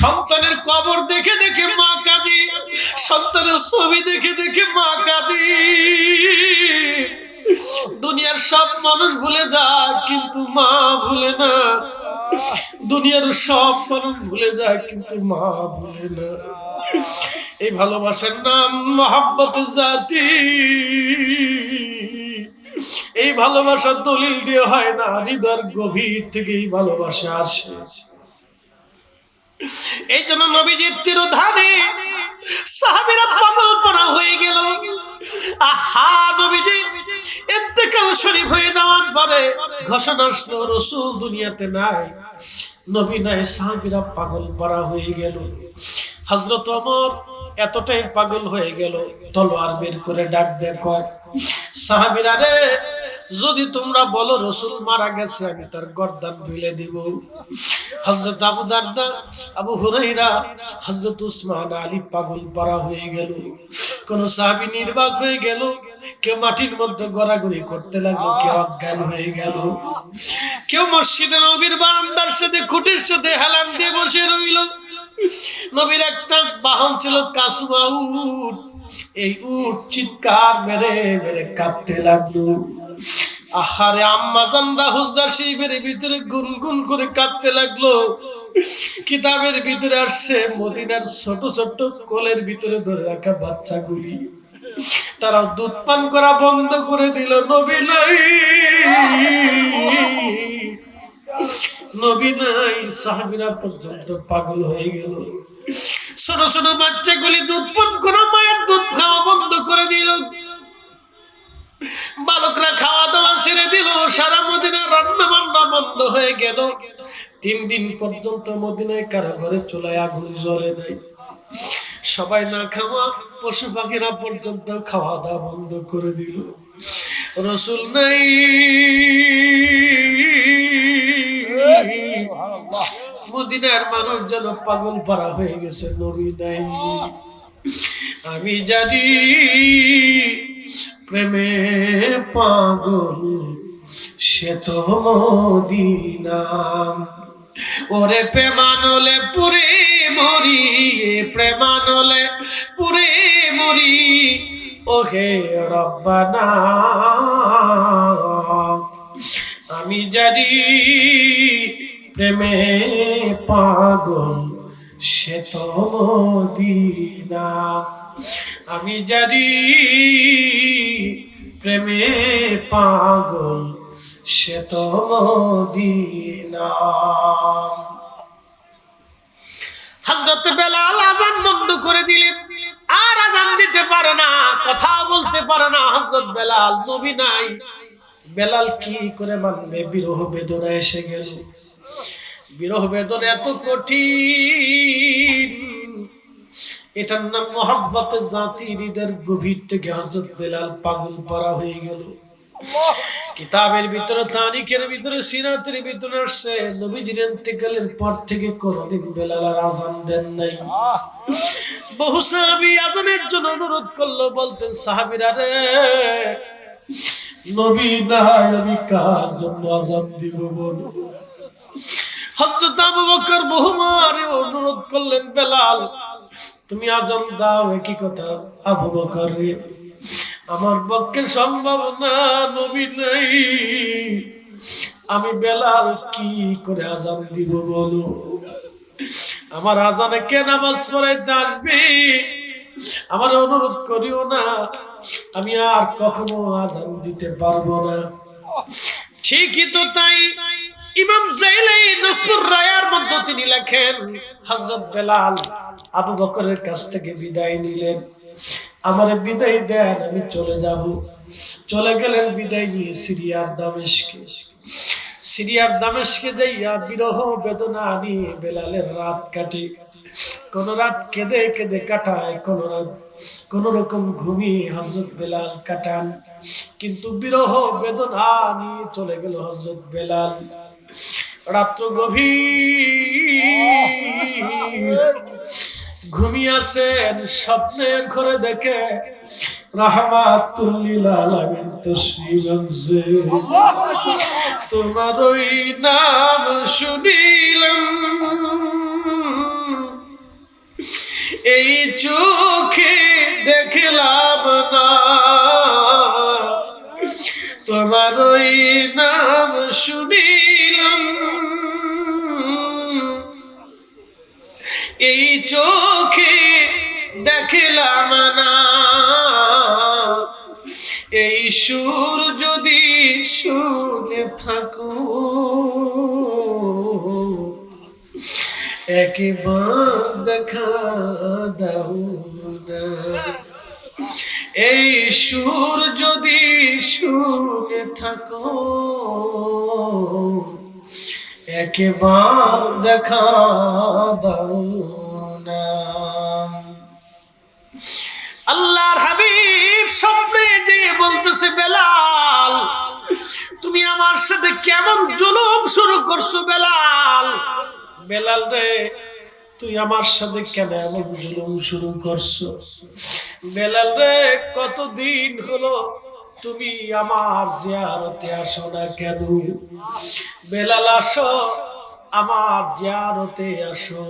সন্তানের কবর দেখে দেখে মা কাঁদে, সন্তানের ছবি দেখে দেখে মা কাঁদে। দুনিয়ার সব মানুষ ভুলে যায় কিন্তু মা ভুলে না, দুনিয়ার সব মানুষ ভুলে যায় কিন্তু মা ভুলে না। এই ভালোবাসার নাম মহাব্বত জাতি। এই ভালোবাসার দলিল দিয়ে হয় না, হৃদয়ের গভীর থেকে এই ভালোবাসা আসে। এই জন্য নবীজির তিরোধানে সাহাবীরা পাগলপারা হয়ে গেল। আহা, নবীজি ইন্তেকাল শরীফ হয়ে যাওয়ার পরে ঘোষণা আসলো রাসূল দুনিয়াতে নাই, নবী নাই। সাহাবীরা পাগলপারা হয়ে গেল। হযরত ওমর এতটাই পাগল হয়ে গেল, তলোয়ার বের করে ডাক দেয়, কয় সাহাবীরা রে, যদি তোমরা বলো রাসূল মারা গেছে, আমি তার গর্দান ভেঙে দিব। হযরত আবু দারদা, আবু হুরায়রা, হযরত উসমান, আলী পাগলপারা হয়ে গেল। কোন সাহাবী নির্বাক হয়ে গেল, কেউ মাটির মধ্যে গড়াগড়ি করতে লাগলো, কেউ অজ্ঞান হয়ে গেল, কেউ মসজিদে নবীর বারান্দার সাথে খুঁটির সাথে হেলান দিয়ে বসে রইল। নবীর একটা বাহন ছিল কাসওয়া উট, এই উট চিৎকার মেরে মেরে কাঁদতে লাগলো। আহারে, আম্মা জানরা হুজরা শরীফের ভিতরে গুনগুন করে কাঁদতে লাগলো। কিতাবের ভিতরে আসছে মদিনার ছোট ছোট কোলের ভিতরে ধরে রাখা বাচ্চাগুলি, তারা দুধ পান করা বন্ধ করে দিল। নবী নাই, নবী নাই। সাহাবীরা পর্যন্ত পাগল হয়ে গেল। ছোট ছোট বাচ্চাগুলি দুধ পান করা মায়ের দুধ খাওয়া বন্ধ করে দিল। বালকরা খাওয়া দাওয়া ছেড়ে দিল। সারা মদিনা রান্না বান্না বন্ধ হয়ে গেল। 3 দিন পর্যন্ত মদিনায় কারো ঘরে চুলায় আগুন জ্বলে নাই। সবাই না খাওয়া, পশু পাখিরা পর্যন্ত খাওয়া দাওয়া বন্ধ করে দিল। রাসূল নাই, মদিনার মানুষ যেন পাগল পারা হয়ে গেছে। নবী নাই। আমি জানি প্রেমে পাগল সে তো মদিনা, ওরে প্রেমানলে পুরে মরি, প্রেমানলে পুরে মরি, ওহে রব্বানা। আমি জানি প্রেমে পাগল সে তো মদিনা, আমি জানি প্রেমে পাগল সে তো মদিনা। হযরত বেলাল আযান বন্ধ করে দিলেন, আর আযান দিতে পারে না, কথা বলতে পারে না। হযরত বেলাল, নবী নাই, বেলাল কি করে মানবে? বিরহ বেদনা এসে গেল। বিরহ বেদনা এত কঠিন, এটার নাম মহব্বত জাতি। হৃদয়ের গভীর থেকে হযরত বেলাল পাগল পারা হয়ে গেল। কিতাবের ভিতরে, তারিখের ভিতরে, সিরাতের ভিতরে আসছে নবীজির ইন্তেকালের পর থেকে কোনদিন বেলাল আর আযান দেন নাই। বহু সাহাবী আযানের জন্য অনুরোধ করলো, বলতেন সাহাবীরা রে, নবী নাই, আমি কার জন্য আযান দিব বলো? হযরত আবু বকর বহুবার অনুরোধ করলেন, বেলাল তুমি আযান দাও। একই কথা, আবু বকর রে, আমার পক্ষে সম্ভব না, নবী নাই, আমি বেলাল কি করে আযান দিব বলো? আমার আযানে কে নামাজ পড়াইতে আসবে? আমার অনুরোধ করিও না, আমি আর কখনো আযান দিতে পারবো না। ঠিকই তো তাই। ইমাম জাইলাই নসরুর রায়ার মধ্যে তিনি লেখেন, হযরত বেলাল আবু বকরের কাছ থেকে বিদায় নিলেন। আমারে বিদায় দেন, আমি চলে যাব। চলে গেলেন বিদায় নিয়ে সিরিয়ার দামেস্কে। সিরিয়ার দামেস্কে যাইয়া বিরহ বেদনা নিয়ে বেলালের রাত কাটে। কোন রাত কেঁদে কেঁদে কাটায়, কোন রাত কোন রকম ঘুমিয়ে হযরত বেলাল কাটান। কিন্তু বিরহ বেদনা নিয়ে চলে গেল হযরত বেলাল। রাত্র গভীর, ঘুমিয়ে আছেন, স্বপ্নের ঘরে দেখে রাহমাতুল লিল আলামিন তশরীফ আনছে। তোমার ওই নাম শুনিলাম, এই চোখে দেখলাম না তোমার ওই নাম শুনিলাম, এই চোখে দেখলাম না এই সুর যদি শুনে থাকো একবার দেখা দাও না, এই সুর যদি শুনে থাকো একবার দেখা দাও না। আল্লাহর হাবিব স্বপ্নে যে বলতেছে বেলাল তুমি আমার সাথে কেমন জুলুম শুরু করছো বেলাল, বেলাল রে তুই আমার সাথে কেন এমন জুলুম শুরু করছো, বেলাল রে কতদিন হলো তুমি আমার জিয়ারতে আসো না কেন, বেলাল আসো আমার জিয়ারতে আসো।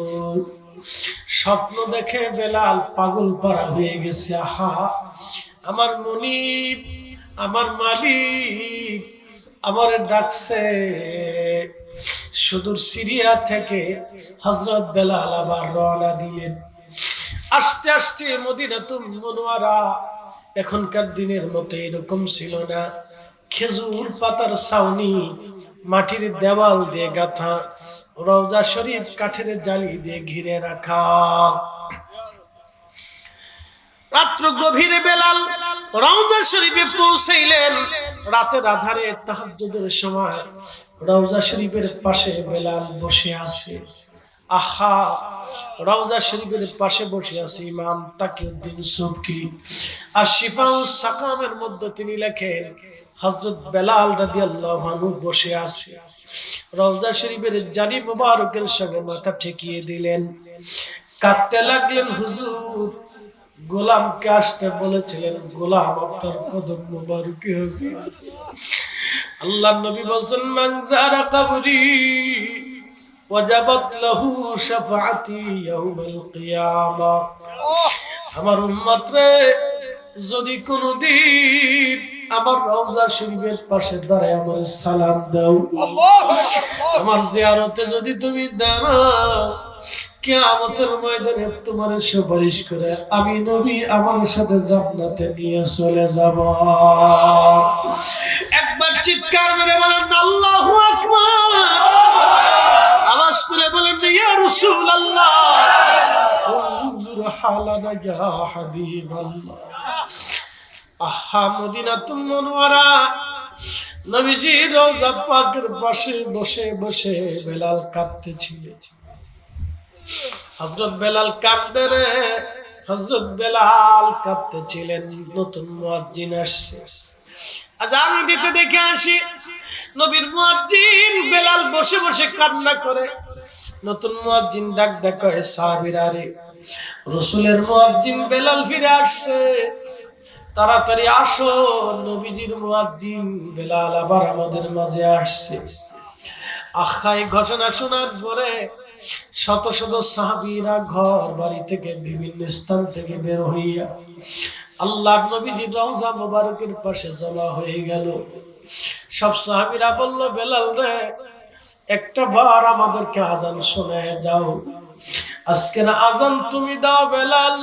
স্বপ্ন দেখে বেলাল পাগল পারা হয়ে গেছে, আহা আমার মুনিব আমার মালিক আমারে ডাকছে। সুদূর সিরিয়া থেকে হযরত বেলাল আবার রওনা দিলেন। আস্তে আস্তে মদিনাতুল মুনওয়ারা এখনকার দিনের মতো এরকম ছিল না, খেজুর পাতার ছাউনি, মাটির দেওয়াল দিয়ে গাঁথা, রওজা শরীফ কাঠের জালি দিয়ে ঘিরে রাখা। রাত্র গভীরে বেলাল রওজা শরীফে পৌঁছাইলেন। রাতের আধারে তাহাজ্জুদের সময় রওজা শরীফের পাশে বেলাল বসে আছে। আহা রওজা শরীফের পাশে বসে আছে ইমাম তাকিউদ্দিন সুবকি। আর শিফাউস সাকামের মধ্যে তিনি লেখেন হযরত বেলাল রাদিয়াল্লাহু আনহু বসে আছে, রওজা শরীফের জারি মোবারকের সঙ্গে মাথা ঠেকিয়ে দিলেন, কাঁদতে লাগলেন। হুজুর গোলামকে আসতে বলেছিলেন, গোলাম আপনার কদম মোবারকে আছে। আল্লাহর নবী বলছেন মান যারা কবরি ওয়াজাবাত লাহু শাফাআতি ইয়াউমাল কিয়ামা। আমার উম্মত রে যদি কোনদিন আমার রওজা শরীফের পাশে দাঁড়ায় আমার সালাম দাও, আমার জিয়ারতে যদি তুমি দাঁড়াও, কিয়ামতের ময়দানে তোমার সুপারিশ করে আমি নবী আমার সাথে জান্নাতে নিয়ে চলে যাব। একবার চিৎকার মেরে বলেন আল্লাহু আকবার, আওয়াজ তুলে বলেন ইয়া রাসূলুল্লাহ উনজুর হালানা ইয়া হাবিবাল্লাহ। আহা মদিনাতুল মুনওয়ারা নবীজি রওজা পাকের পাশে বসে বসে বেলাল কাঁদতেছিলেন। হযরত বেলাল কাঁদতে রে, হযরত বেলাল কাঁদতেছিলেন। নতুন মুয়াজ্জিন আসছে, আজান দিতে দেখে আসি নবীর মুয়াজ্জিন বেলাল বসে বসে কান্না করে। নতুন মুয়াজ্জিন ডাক ডাক সাহাবীরা রে রাসূলের মুয়াজ্জিন বেলাল ফিরে আসছে, তাড়াতাড়ি আসো, নবীজির মুয়াজ্জিন বেলাল আবার আমাদের মাঝে আসছে। আখাই ঘোষণা শোনার পরে শত শত সাহাবীরা ঘর বাড়ি থেকে বিভিন্ন স্থান থেকে বের হইয়া আল্লাহর নবীজির রওজা মোবারকের পাশে জমা হয়ে গেল। সব সাহাবীরা বলল বেলাল রে একটা বার আমাদেরকে আজান শোনায় যাও, আজকের আজান তুমি দাও বেলাল,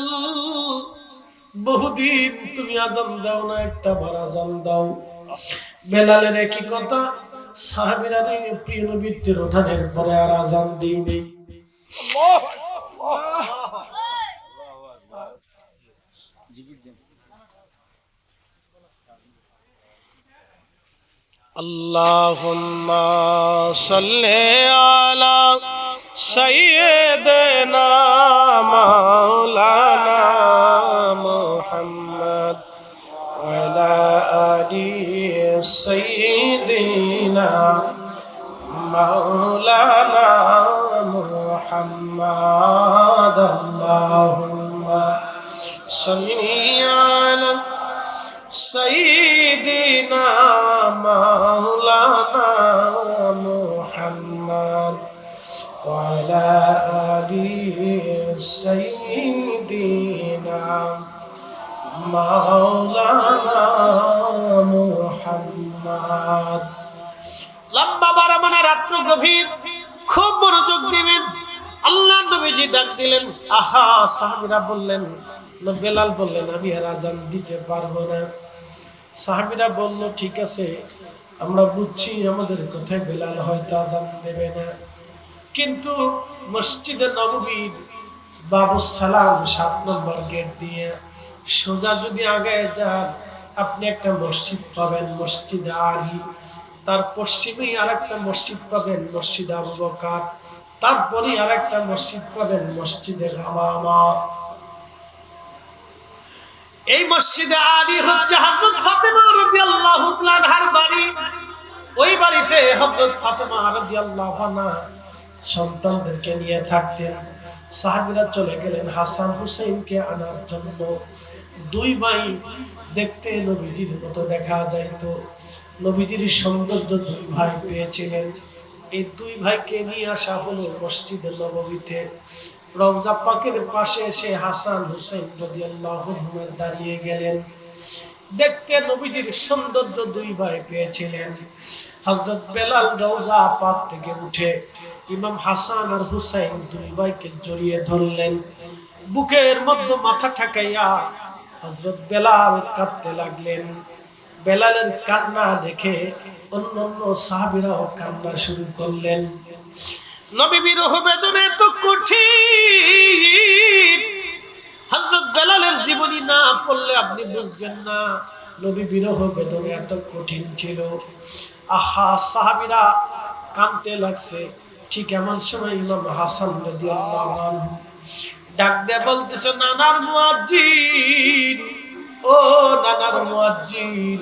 বহুদিন তুমি আজান দাও না, একটা বার আজান দাও। বেলালের একই কথা, সাহাবীরা রে প্রিয় নবীর তিরোধানের পরে আর আজান দিই নেই। আল্লাহুম্মা সাল্লি আলা সাইয়্যিদিনা মাওলানা মুহাম্মদ ওয়া আলা আলি সাইয়্যিদিনা মাওলানা মুহাম্মদ। আল্লাহুম্মা সাল্লি আলা সাইয়্যিদিনা মাওলানা মুহাম্মদ ওয়া আলা আলি সাইয়্যিদিনা মাওলানা মুহাম্মদ। লম্বা 12 মানে রাত্র গভীর, খুব মনোযোগ দিবেন। আল্লাহ নবীজি ডাক দিলেন, আহা। সাহাবীরা বললেন, বেলাল বললেন, আমি আর আজান দিতে পারবো না। সাহাবীরা বলল, ঠিক আছে, আমরা বুঝছি আমাদের কথায় বেলাল হয়তো আজান দেবে না, কিন্তু মসজিদে নববীর বাবু সালাম 7 নম্বর গেট দিয়ে সোজা যদি আগে যান, আপনি একটা মসজিদ পাবেন, মসজিদে আলী। তার পশ্চিমেই আরেকটা মসজিদ পাবেন, মসজিদ আবু বকর। তারপরে আরেকটা মসজিদ পাবেন, মসজিদে হামামা। এই মসজিদে আলী হচ্ছে হযরত ফাতেমা রাদিয়াল্লাহু তাআলা আনহার বাড়ি। ওই বাড়িতে হযরত ফাতেমা রাদিয়াল্লাহু আনহা সন্তানদেরকে নিয়ে থাকতেন। সাহাবীরা চলে গেলেন হাসান হুসাইনকে আনার জন্য। 2 ভাই দেখতে নবীজির মতো দেখা যাইতো। নবীজির সৌন্দর্য 2 ভাই পেয়েছিলেন। এই 2 ভাইকে নিয়ে আসা হলো মসজিদে নববীতে। রওজা পাকের পাশে এসে হাসান হুসাইন রাদিয়াল্লাহু আনহু দাঁড়িয়ে গেলেন। দেখতে নবীজির সৌন্দর্য 2 ভাই পেয়েছিলেন। হযরত বেলাল রওজা পাক থেকে উঠে ইমাম হাসান আর হুসাইন 2 ভাইকে জড়িয়ে ধরলেন। বুকের মধ্যে মাথা ঠেকাইয়া হযরত বেলাল কাঁদতে লাগলেন। বেলালের কান্না দেখে অন্যান্য সাহাবীরাও কান্না শুরু করলেন। নবী বিরহ বেদনা এত কঠিন, হযরত বেলালের জীবনী না পড়লে আপনি বুঝবেন না নবী বিরহ বেদনা এত কঠিন ছিল। আহা, সাহাবীরা কাঁদতে লাগছে। ঠিক এমন সময় ইমাম হাসান রাদিয়াল্লাহু আনহু ডাক দিয়ে বলতেছে, নানার মুয়াজ্জিন, ও নানার মুয়াজ্জিন,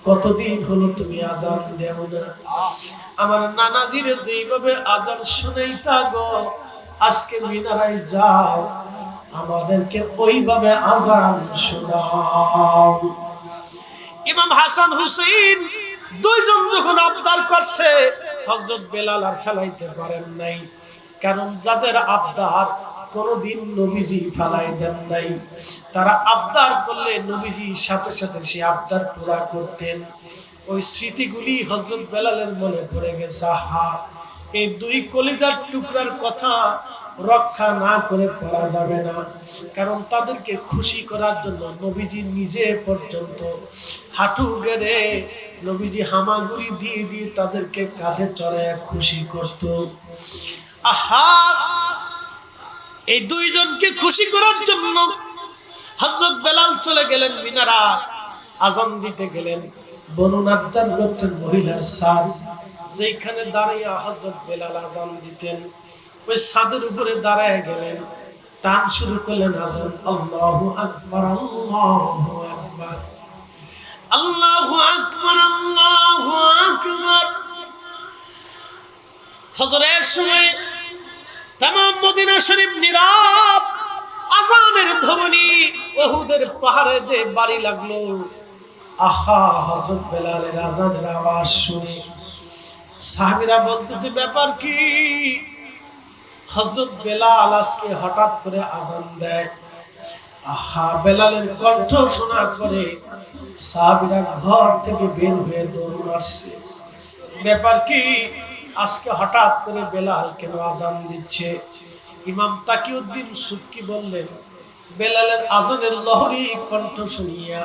কতদিন হলো তুমি আজান দেও না? আমার নানাজির যেইভাবে আজান শুনাইতা গো, আজকে মিনারায় যাও, আমাদেরকে ওইভাবে আজান শোনাও। ইমাম হাসান হুসাইন 2 জন যখন আবদার করছে, হযরত বেলাল আর ফেলাইতে পারেন নাই। কারণ যাদের আবদার কোনদিন নবীজি ফেলাই দেন নাই, তারা আবদার করলে নবীজি সাথে সাথে সে আবদার পুরা করতেন। ওই স্মৃতিগুলি হযরত বেলালের মনে পড়ে গেছে। হা, এই 2 কলিজার টুকরার কথা রক্ষা না করে পারা যাবে না। কারণ তাদেরকে খুশি করার জন্য নবীজি নিজে পর্যন্ত হাঁটু গেড়ে নবীজি হামাগুড়ি দিয়ে দিয়ে তাদেরকে কাঁধে চড়াইয়া খুশি করত। আহা, এই 2 জনকে খুশি করার জন্য হযরত বেলাল চলে গেলেন মিনারা, আজান দিতে গেলেন। বনু নাজ্জার গোত্রের মহিলার সাদ, যেখানে দাঁড়িয়ে হযরত বেলাল আজান দিতেন, ওই সাদের উপরে দাঁড়ায় গেলেন। টান শুরু করলেন আজান, আল্লাহু আকবার, আল্লাহু আকবার, আল্লাহু আকবার, আল্লাহু আকবার। ফজরের সময় तमाम मदीना शरीफ नीरब, आजानेर ध्वनि उहुদের পাহাড়ে যে বাড়ি লাগলো। আহা, হযরত বেলালের আজানের আওয়াজ শুনে সাহাবীরা বলতেছে, ব্যাপার কি? হযরত বেলাল আজকে হঠাৎ করে আজান দেয়। আহা, বেলালের কণ্ঠ শোনার পরে সাহাবীরা ঘর থেকে বের হয়ে দৌড় মারছে। ব্যাপার কি? আজকে হঠাৎ করে বেলাল কেন আজান দিচ্ছে? ইমাম তাকিউদ্দিন সুবকি বললেন, বেলালের আজানের লহরী কণ্ঠ শুনিয়া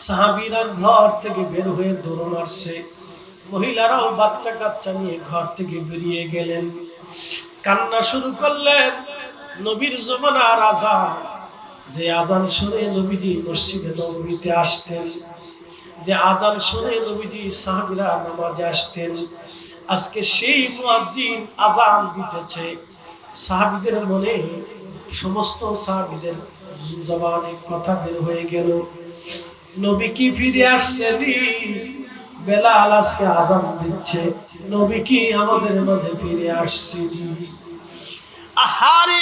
সাহাবীরা ঘর থেকে বের হয়ে দৌড় মারছে। মহিলারাও বাচ্চা কাচ্চা নিয়ে ঘর থেকে বেরিয়ে গেলেন, কান্না শুরু করলেন। নবীর জমানার আজান, যে আজান শুনে নবীজি মসজিদে নববীতে আসতেন, যে আজান শুনে নবীজি সাহাবীরা নামাজে আসতেন, আজকে সেই মুয়াজ্জিন আজান দিতেছে। সাহাবীদের মনে, সমস্ত সাহাবীদের জবানে কথা বের হয়ে গেল, নবী কি ফিরে আসছেন? বেলাল আজকে আজান দিচ্ছে, নবী কি আমাদের মাঝে ফিরে আসছেন? আহারে,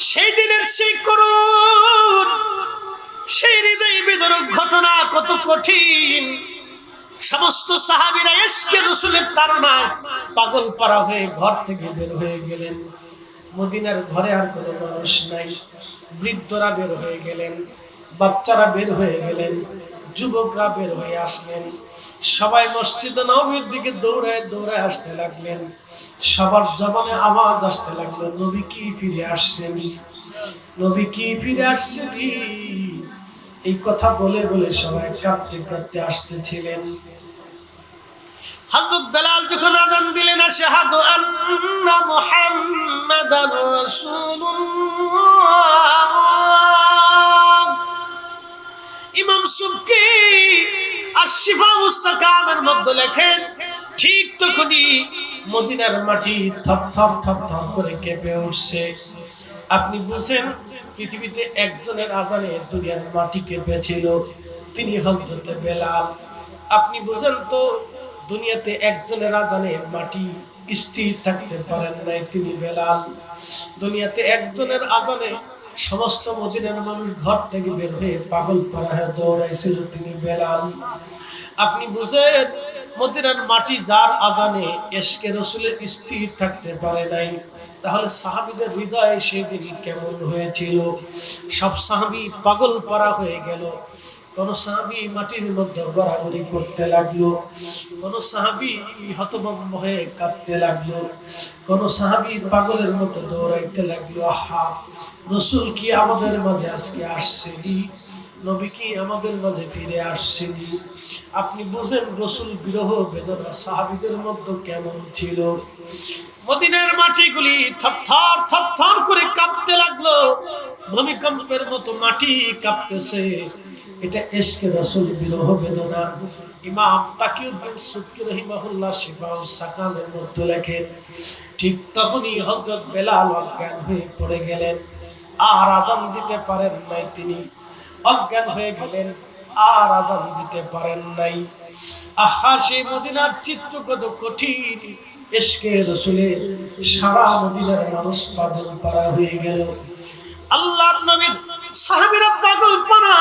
সেই দিনের সেই করুণ, সেই হৃদয় বিদারক ঘটনা কত কঠিন। সমস্ত সাহাবীরা ইশকে রাসূলের তাড়নায় পাগল পারা হয়ে ঘর থেকে বের হয়ে গেলেন। মদিনার ঘরে আর কোনো মানুষ নাই, বৃদ্ধরা বের হয়ে গেলেন, বাচ্চারা বের হয়ে গেলেন, যুবকরা বের হয়ে আসলেন, সবাই মসজিদে নববীর দিকে দৌড়ায় দৌড়ায় আসতে লাগলেন। সবার জবানে আওয়াজ আসতে লাগলো, নবী কি ফিরে আসছেন, নবী কি ফিরে আসছেন। এই কথা বলে বলে সবাই কাঁদতে কাঁদতে আসতেছিলেন। হযরত বেলাল যখন আযান দিলেন, আশহাদু আন্না মুহাম্মাদার রাসূলুল্লাহ, ইমাম সুবকি আশ-শিফাউস সাকামের মধ্যে লেখেন, ঠিক তখনই মদিনার মাটি থপ থপ থপ থপ করে কেঁপে উঠছে। আপনি বুঝেন, পৃথিবীতে একজনের আযানে দুনিয়ার মাটি কেঁপেছিল, তিনি হযরত বেলাল। আপনি বুঝেন তো, দুনিয়াতে একজনের আযানে মাটি স্থির থাকতে পারেন নাই, তিনি বেলাল। দুনিয়াতে একজনের আযানে সমস্ত মদিনার মানুষ ঘর থেকে বের হয়ে পাগল পারা হয়ে দৌড়াইছিল, তিনি বেলাল। আপনি বুঝেন, মদিনার মাটি যার আযানে ইশকে রাসূলের স্থির থাকতে পারে নাই, তাহলে সাহাবীদের হৃদয়ে সেদিন কেমন হয়েছিল। সব সাহাবী পাগল পারা হয়ে গেল। কোন সাহাবী মাটির মধ্যে গড়াগড়ি করতে লাগলো, কোন সাহাবী হতভম্ব হয়ে কাঁদতে লাগলো, কোন সাহাবী পাগলের মতো দৌড়াইতে লাগলো। আহা, রাসূল কি আমাদের মাঝে আজকে আসছেনি, নবী কি আমাদের মাঝে ফিরে আসছেনি। আপনি বুঝেন রাসূল বিরহ বেদনা সাহাবীদের মধ্যে কেমন ছিল। মদিনার মাটিগুলি থরথর থরথর করে কাঁপতে লাগলো, ভূমিকম্পের মতো মাটি কাঁপতেছে। এটা ইশকে রাসূল বিরহ বেদনা। ইমাম তাকিউদ্দিন সুবকি রাহিমাহুল্লাহ শিফাউস সাকামের মধ্যে লেখেন, ঠিক তখনই হযরত বেলাল অজ্ঞান হয়ে পড়ে গেলেন, আর আযান দিতে পারেন নাই। তিনি অজ্ঞান হয়ে গেলেন, আর আযান দিতে পারেন নাই। আহা, সেই মদিনার চিত্র কত কঠিন। ইশকে রাসূলের সারা মদিনার মানুষ পাগল পারা হয়ে গেল। আল্লাহর নবীর সাহাবীরা পাগল পারা।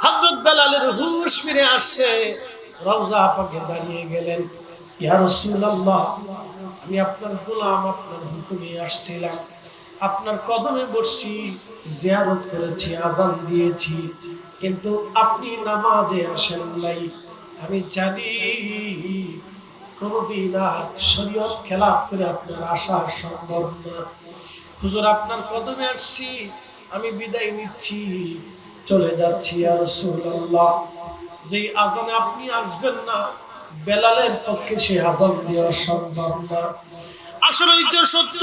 হযরত বেলালের হুশ ফিরে আসছে, রওজা পাকে দাঁড়িয়ে গেলেন। ইয়া রাসূলুল্লাহ, আমি আপনার গোলাম, আপনার হুকুমে আসছিলাম, আপনার কদমে বসছি, জিয়ারত করেছি, আযান দিয়েছি, কিন্তু আপনি নামাজে আসেন নাই। আমি জানি কোনদিন আর শরীয়ত খেলাফ করে আপনার আসা সম্ভব না। হুজুর, আপনার কদমে আসছি, আমি বিদায় নিচ্ছি, চলে যাচ্ছি। ইয়া রাসূলুল্লাহ, যে আযানে আপনি আসবেন না, বেলালের পক্ষে সে আযান দেওয়া সম্ভব না। আসলে তো সত্য,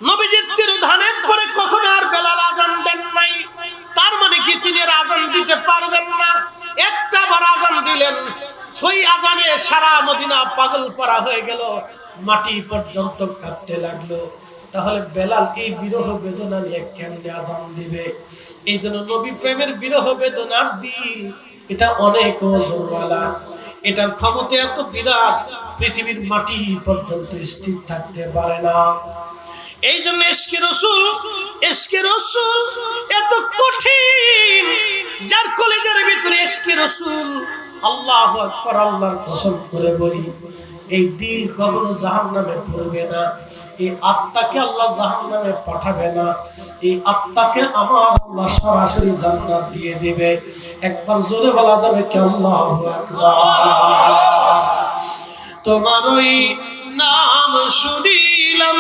নবীজির তিরোধানের পরে কখনো আর বেলাল আযান দেন নাই। তার মানে কি তিনি আর আযান দিতে পারবেন না? একটা বার আযান দিলেন, ওই আযানে সারা মদিনা পাগল পারা হয়ে গেল, মাটি পর্যন্ত কাঁপতে লাগলো। তাহলে বেলাল এই বিরহ বেদনা নিয়ে কেমনে আযান দিবে? এই জন্য নবী প্রেমের বিরহ বেদনার দিল এটা অনেক ওজনওয়ালা, এটার ক্ষমতা এত বিরাট, পৃথিবীর মাটি পর্যন্ত স্থির থাকতে পারে না। এই জন্য ইশকে রাসূল এত কঠিন, যার কলিজার ভিতরে ইশকে রাসূল। আল্লাহু আকবার, আল্লাহর কসম করে বলি, এই দিল কখনো জাহান্নামে পড়বে না, এই আত্মাকে আল্লাহ জাহান্নামে পাঠাবে না, এই আত্মাকে আমার আল্লাহ সরাসরি জান্নাত দিয়ে দিবে। একবার জোরে বলা যাবে কি আল্লাহু আকবার। তোমার ওই নাম শুনিলাম,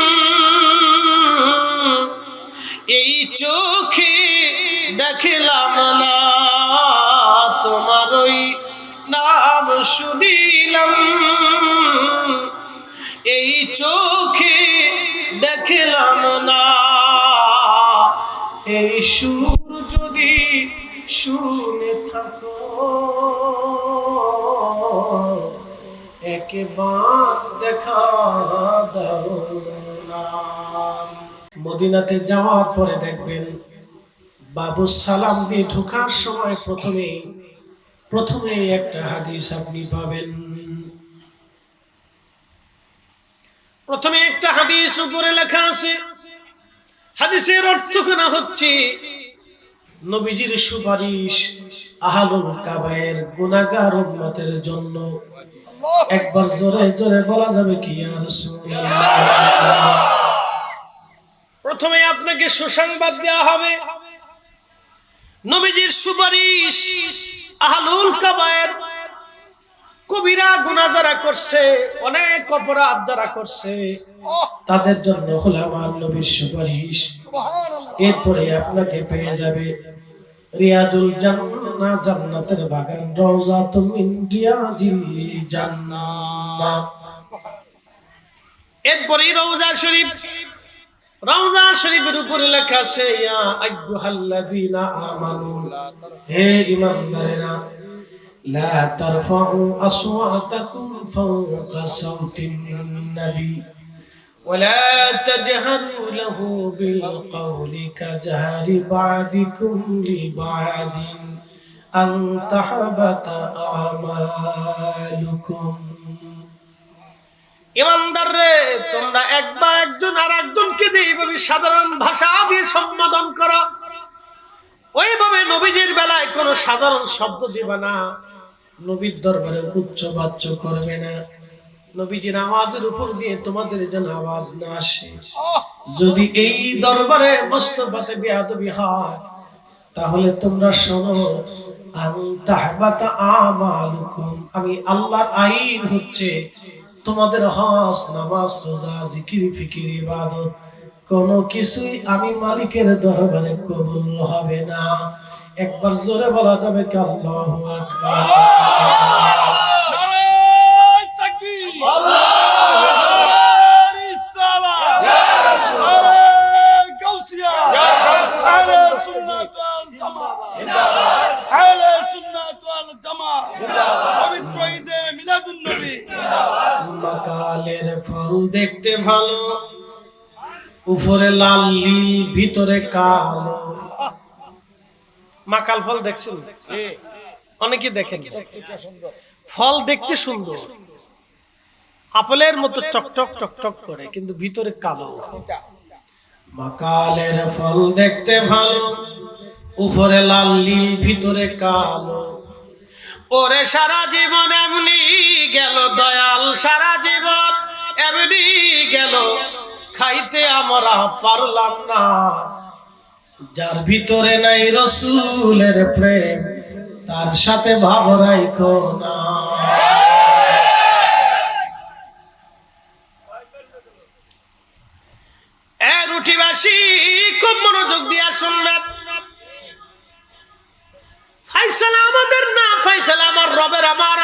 এই চোখে দেখলাম না, তোমার ওই নাম শুনিলাম, এই চোখে দেখলাম না। এই সুর যদি শুনে থাকো, একবার দেখা দাও না। মদিনাতে যাওয়ার পরে দেখবেন, বাবু সালাম দিয়ে ঢোকার সময় প্রথমে একটা হাদিস আপনি পাবেন। প্রথমে একটা হাদিস উপরে লেখা আছে। হাদিসের অর্থ কেনা হচ্ছে নবীজির সুপারিশ আহলুল কাবায়ের গুনাহগার উম্মতের জন্য। একবার জোরে জোরে বলা যাবে কি ইয়া রাসূলুল্লাহ। প্রথমে আপনাকে সুসংবাদ দেওয়া হবে, নবীজির সুপারিশ আহলুল কাবায়ের, কবিরা গুনাহ যারা করছে, অনেক অপরাধ যারা করছে, তাদের জন্য হলো আমার নবীর সুপারিশ। এরপরে আপনাকে পেয়ে যাবে রিয়াজুল জান্নাহ, জান্নাতের বাগান, রওজাতুম মিন রিয়াজিল জান্নাহ। এরপরে রওজা শরীফ, রওজা শরীফের উপরে লেখা আছে ইয়া আইয়ুহাল্লাযীনা আমানু, হে ঈমানদারেরা, লা তারফাউ আসওয়াতাকুম ফাওকা সাওতিন নবী ওয়ালা তাজহারু লাহু বিল কওলি কাজহারি বা'দিকুম লিবা'দিন আন তাহবাতা আমালুকুম। ইমানদাররে, তোমরা একজন আর একজনকে যেভাবে সাধারণ ভাষা দিয়ে সম্বোধন করো, ওইভাবে নবীজির বেলায় কোনো সাধারণ শব্দ দিবা না, নবীর দরবারে উচ্চ বাচ্য করবে না, নবীজির আওয়াজের উপর দিয়ে তোমাদের যেন আওয়াজ না আসে। যদি এই দরবারে মুস্তাফাতে বেয়াদবি হয়, তাহলে তোমরা শোনো, আন তাহবাতা আমালুকুম, আমি আল্লাহর আইন হচ্ছে তোমাদের হজ, নামাজ, রোজা, জিকির, ফিকির, ইবাদত কোনো কিছুই আমি মালিকের দরবারে কবুল হবে না। একবার জোরে বলা যাবে কি আল্লাহু আকবার? নারে তাকবীর, আল্লাহু আকবার, ইসলাম, নারে গাউসিয়া, আহলে সুন্নাত ওয়াল জামাত জিন্দাবাদ, আহলে সুন্নাত ওয়াল জামাত জিন্দাবাদ, পবিত্র ঈদে মিলাদুন নবী জিন্দাবাদ। মাকালের ফল দেখতে ভালো, উপরে লাল নীল, ভিতরে কালো। মাকাল ফল দেখছেন? অনেকে দেখেন, ফল দেখতে সুন্দর, আপেলের মতো চকচক চকচক করে, কিন্তু ভিতরে কালো। মাকালের ফল দেখতে ভালো, উপরে লাল নীল, ভিতরে কালো। ওরে সারা জীবন এমনি গেল দয়াল, সারা জীবন এমনি গেল, খাইতে আমরা পারলাম না। যার ভিতরে নাই রাসূলের প্রেম, তার সাথে ভাব রাখো না। এ রুটিবাসী, খুব মনোযোগ দিয়া শুনবেন। ফায়সালা আমাদের না, ফায়সালা আমার রবের, আমার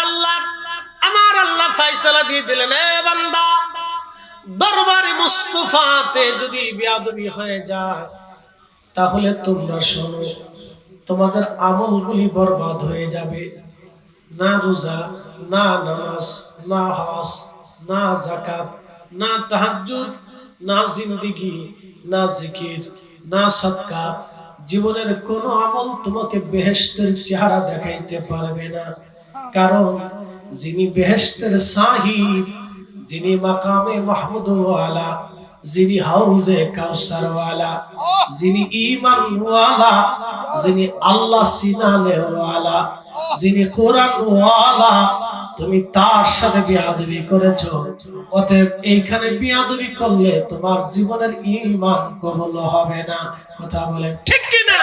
আল্লাহ ফায়সালা দিয়ে দিলেন। এ বান্দা, দরবারে মুস্তাফাতে যদি বেয়াদবি হয়ে যায়, তাহলে তোমরা শোনো, তোমাদের আমলগুলি বরবাদ হয়ে যাবে। না রোজা, না নামাজ, না হজ, না যাকাত, না তাহাজ্জুদ, না জিন্দেগি, না জিকির, না সাদকা, জীবনের কোন আমল তোমাকে বেহেশতের চেহারা দেখাইতে পারবে না। কারণ যিনি বেহেশতের সাহিব, যিনি মাকামে মাহমুদ ওয়ালা, যিনি হাউজে কাউসার ওয়ালা, যিনি ঈমান ওয়ালা, যিনি আল্লাহ সিনানে ওয়ালা, যিনি কোরআন ওয়ালা, তুমি তার সাথে বিয়াদবি করেছো। অতএব এইখানে বিয়াদবি করলে তোমার জীবনের ঈমান কবুল হবে না। কথা বলেন ঠিক কি না?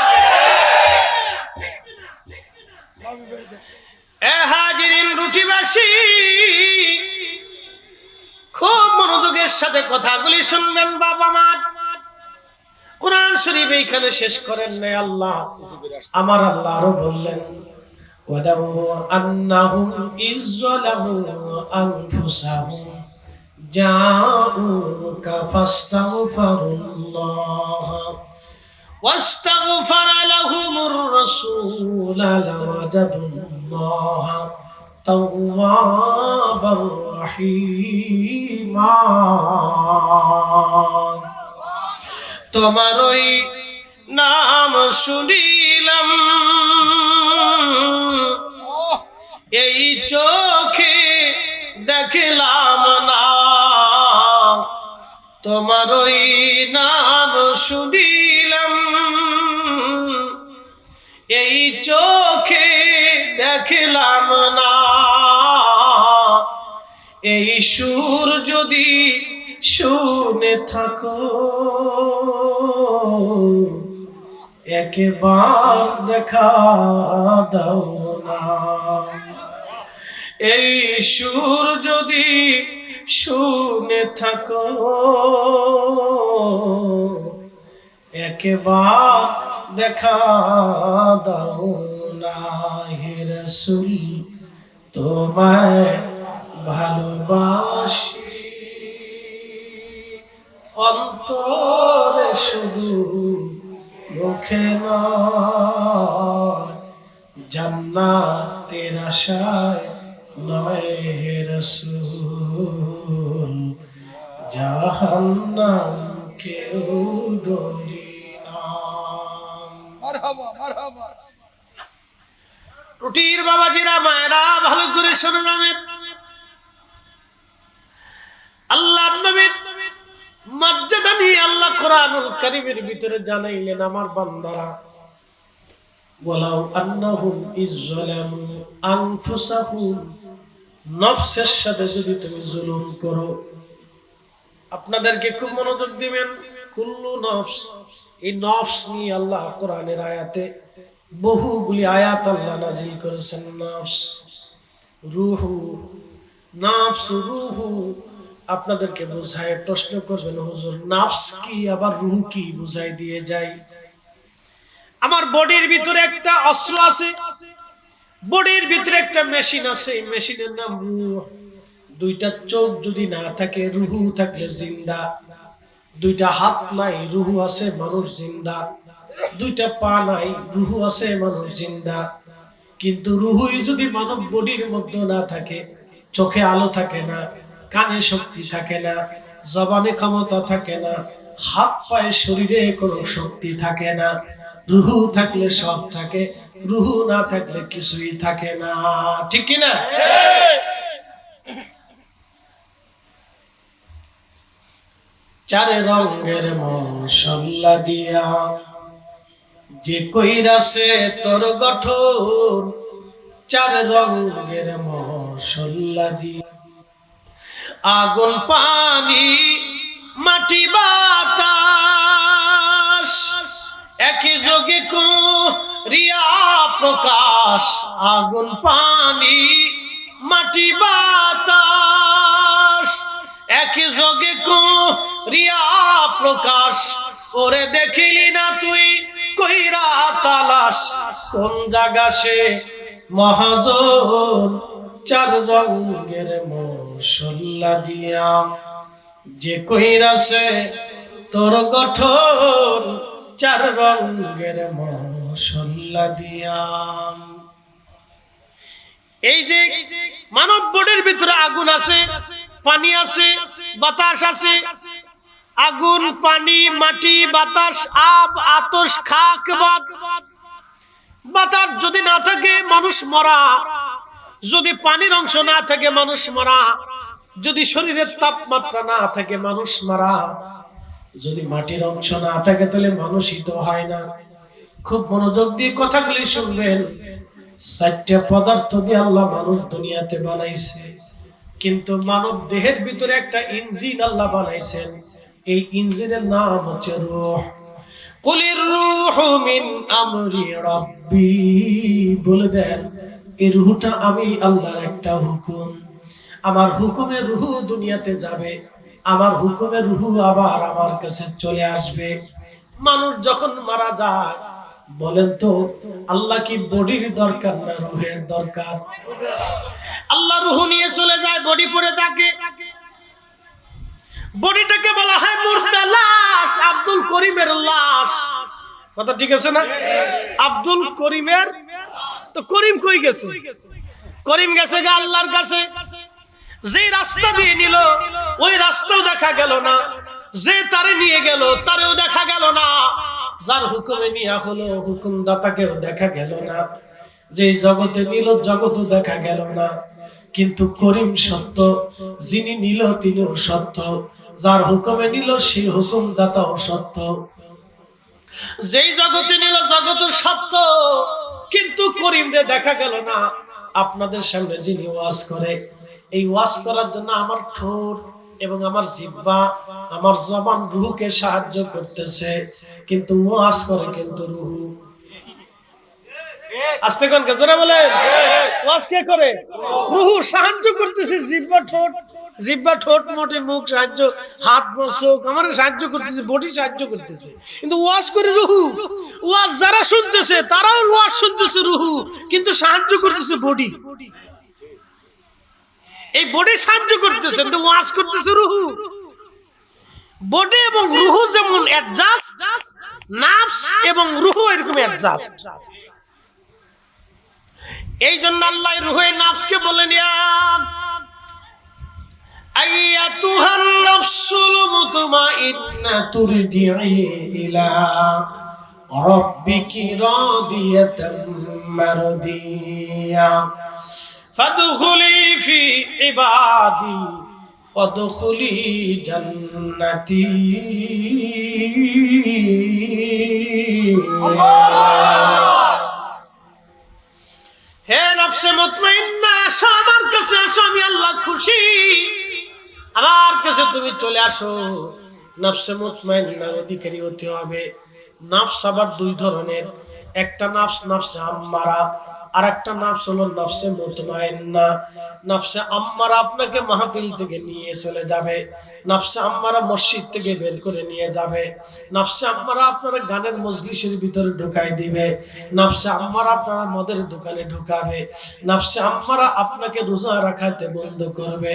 এ হাজিরিন রুটিবাসী, খুব মনোযোগের সাথে কথাগুলি শুনবেন। বাবা মা, কোরআন শরীফ এইখানে শেষ করেন নাই। আল্লাহ, আমার আল্লাহ আরো বললেন, ওয়ালাউ আন্নাহুম ইযলামু আনফুসাহুম জাউকা ফাস্তাগফিরুল্লাহ ওয়াস্তাগফারা লাহুমুর রাসূল লাওয়াজাদুল্লাহ তাওয়াবার রহিমা। তোমার ওই নাম শুনিলাম, এই চোখে দেখলাম না। তোমার ওই নাম শুনিলাম, এই চোখে দেখলাম না। এই সুর যদি শুনে থাকো, একবার দেখা দাও না। এই সুর যদি শুনে থাকো, একবার দেখা দাও না। হে রাসূল তোমায় ভালোবাসি, অন্তরে শুধু মুখে নয়, জান্নাতের আশায় নয় হে রাসূল, জাহান্নাম কেউ ডরি না। মারহাবা মারহাবা। রুটির বাবাজিরা মায়েরা ভালো করে শুনে যাবেন। আল্লাহর নবীর মর্যাদা নিয়ে আল্লাহ কোরআনুল কারীমের ভিতরে জানাইলেন, আমার বান্দারা ওয়ালাউ আন্নাহুম ইযলামু আনফুসাহুম, নফসের সাথে যদি তুমি জুলুম করো। আপনাদেরকে খুব মনোযোগ দিবেন। কুল্লু নফস, এই নফস নিয়ে আল্লাহ কোরআনের আয়াতে বহুগুলি আয়াত আল্লাহ নাজিল করেছেন। নফস, রূহু, নফস, রূহু আপনাদেরকে বোঝায়। প্রশ্ন করবেন, হুজুর নফস কি আবার রূহ কি বুঝাই দিয়ে যাই। আমার বডির ভিতরে একটা অস্ত্র আছে, বডির ভিতরে একটা মেশিন আছে, এই মেশিনের নাম রূহ। দুইটা চোখ যদি না থাকে, রূহু থাকলে জিন্দা। দুইটা হাত নাই, রূহু আছে, মানুষ জিন্দা। দুইটা পা নাই, রূহু আছে, মানুষ জিন্দা। কিন্তু রূহুই যদি মানব বডির মধ্যে না থাকে, চোখে আলো থাকে না, কানে শক্তি থাকে না, জবানে ক্ষমতা থাকে না, হাত পায়ে শরীরে কোনো শক্তি থাকে না। রূহু থাকলে সব থাকে, রূহু না থাকলে কিছুই থাকে না। ঠিক কি না? চার রঙের মশলা দিয়া যে কইরাছে তোর গঠন, চার রঙের মশলা দিয়া আগুন, পানি, মাটি, বাতাস একই যোগে করিয়া প্রকাশ। আগুন, পানি, মাটি, বাতাস একই যোগে করিয়া প্রকাশ। ওরে দেখিলি না তুই কইরা তালাশ, কোন জায়গা সে মহাজন। চার রঙের মশলা দিয়া যে কইরাছে তোর গঠন, চার রঙের মশলা দিয়া। এই যে মানব বডির ভিতরে আগুন আছে, পানি আছে, বাতাস আছে। আগুন, পানি, মাটি, বাতাস, আব, আতশ, খাক, বাত। বাতাস যদি না থাকে মানুষ মরা, যদি পানির অংশ না থাকে মানুষ মরা, যদি শরীরের তাপমাত্রা না থাকে মানুষ মারা, যদি মাটির অংশ না থাকে তাহলে মানুষই তো হয় না। খুব মনোযোগ দিয়ে কথাগুলি শুনবেন। চারটা পদার্থ দিয়ে আল্লাহ মানুষ দুনিয়াতে বানাইছে, কিন্তু মানব দেহের ভিতরে একটা ইঞ্জিন আল্লাহ বানাইছেন। এই ইঞ্জিনের নাম হচ্ছে রূহ। কুলির রূহু মিন আমরি রাব্বি, বলে দেন এই রূহটা আমি আল্লাহর একটা হুকুম। আমার হুকুমে রূহ দুনিয়াতে যাবে, আমার হুকুমে রূহ আবার আমার কাছে চলে আসবে। মানুষ যখন মারা যায়, বলেন তো আল্লাহ কি বডির দরকার না রূহের দরকার? আল্লাহ রূহ নিয়ে চলে যায়, বডি পড়ে থাকে। বডিটাকে বলা হয় মুর্দা লাশ, আব্দুল করিমের লাশ। কথা ঠিক আছে না? আব্দুল করিমের, তো করিম কই গেছে? করিম গেছে গা আল্লাহর কাছে। যে রাস্তা দিয়ে নিল ওই রাস্তাও দেখা গেল না, যে তারে নিয়ে গেল তারেও দেখা গেল না, যার হুকুমে নিয়া হলো হুকুমদাতাকেও দেখা গেল না, যে জগতে নিল জগতও দেখা গেল না। কিন্তু করিম সত্য, যিনি নিল তিনিও সত্য, যার হুকুমে নিল সেই হুকুমদাতাও সত্য। যেই জগতে নিল জগতের সত্য, কিন্তু করিম রে দেখা গেল না। আপনাদের সামনে যিনি ওয়াজ করে, এই ওয়াজ করার জন্য আমার ঠোঁট এবং আমার জিহ্বা, আমার জবান রূহকে সাহায্য করতেছে, কিন্তু ওয়াজ করে কিন্তু রূহ। আস্তে কোন কে জোরে বলেন ওয়াজ কে করে রুহু সাহায্য করতেছে জিহ্বা ঠোঁট মোটে মুখ সাহায্য হাত চোখ আমার সাহায্য করতেছে বডি সাহায্য করতেছে কিন্তু ওয়াজ করে রুহু ওয়াজ যারা শুনতেছে তারাও ওয়াজ শুনতেছে রুহু কিন্তু সাহায্য করতেছে বডি এই বডি সাহায্য করতেছে কিন্তু ওয়াজ করতেছে রুহু বডি এবং রুহু যেমন অ্যাডজাস্ট নাফস এবং রুহু এরকম অ্যাডজাস্ট এই জন্য আল্লাহ রুহে নাফসকে বলেন ইয়া আইয়াতুহান নাফসুল মুতমাইন্না তুরজিই ইলা রাব্বিকি রাদিয়াতাম মারদিয়া ফাদখুলি ফি ইবাদি ওয়াদখুলি জান্নাতি হে নফসে মুতমাইন্না আসো আমার কাছে আসো আমি আল্লাহ খুশি আমার কাছে তুমি চলে আসো নফসে মুতমাইন্নার অধিকারী হতে হবে নফস আবার দুই ধরনের একটা নফস নফসে আম্মারা আর একটা নফস হলো নফসে মুতমাইন্না নফসে আম্মারা আপনাকে মাহফিল থেকে নিয়ে চলে যাবে নফসে আম্মারা মসজিদ থেকে বের করে নিয়ে যাবে নফসে আম্মারা আপনারা গানের মজলিসের ভিতরে ঢুকাই দিবে নফসে আম্মারা আপনারা মদের দোকানে ঢুকাবে নফসে আম্মারা আপনাকে রোজা রাখাতে বন্ধ করবে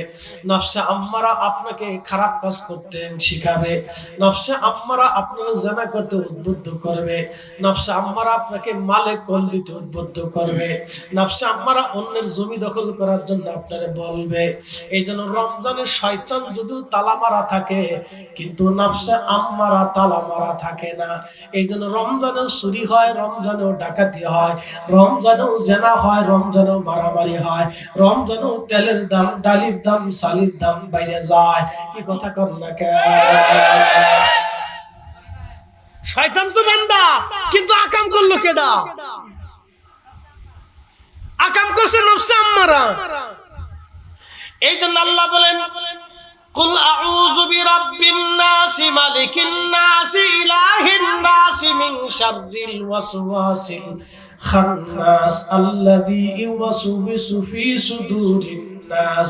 নফসে আম্মারা আপনাকে খারাপ কাজ করতে শিখাবে নফসে আম্মারা আপনারা জানা করতে উদ্বুদ্ধ করবে নফসে আম্মারা আপনাকে মালে কল দিতে উদ্বুদ্ধ করবে নফসে আম্মারা অন্যের জমি দখল করার জন্য আপনারে বলবে এই জন্য রমজানের শয়তান যদিও তালা মারা থাকে কিন্তু নফসে আম্মারা তালা মারা থাকে না এই জন্য রমজানেও চুরি হয় রমজানেও ডাকাতি হয় রমজানেও জেনা হয় রমজানেও মারামারি হয় রমজানেও তেলের দাম ডালির দাম সালির দাম বাইরে যায় কি কথা কর না কেন শয়তান তো বান্দা কিন্তু আকাম করলো কেডা আকাম করছে নফসে আম্মারা এই জন্য আল্লাহ বলেন কুল আউযু বিরাব্বিন নাস মালিকিন নাস ইলাহিন নাস মিন শাররিল ওয়াসওয়াসিল খান্নাস আল্লাযী ইউওয়াসবিসু ফি সুদুরিন নাস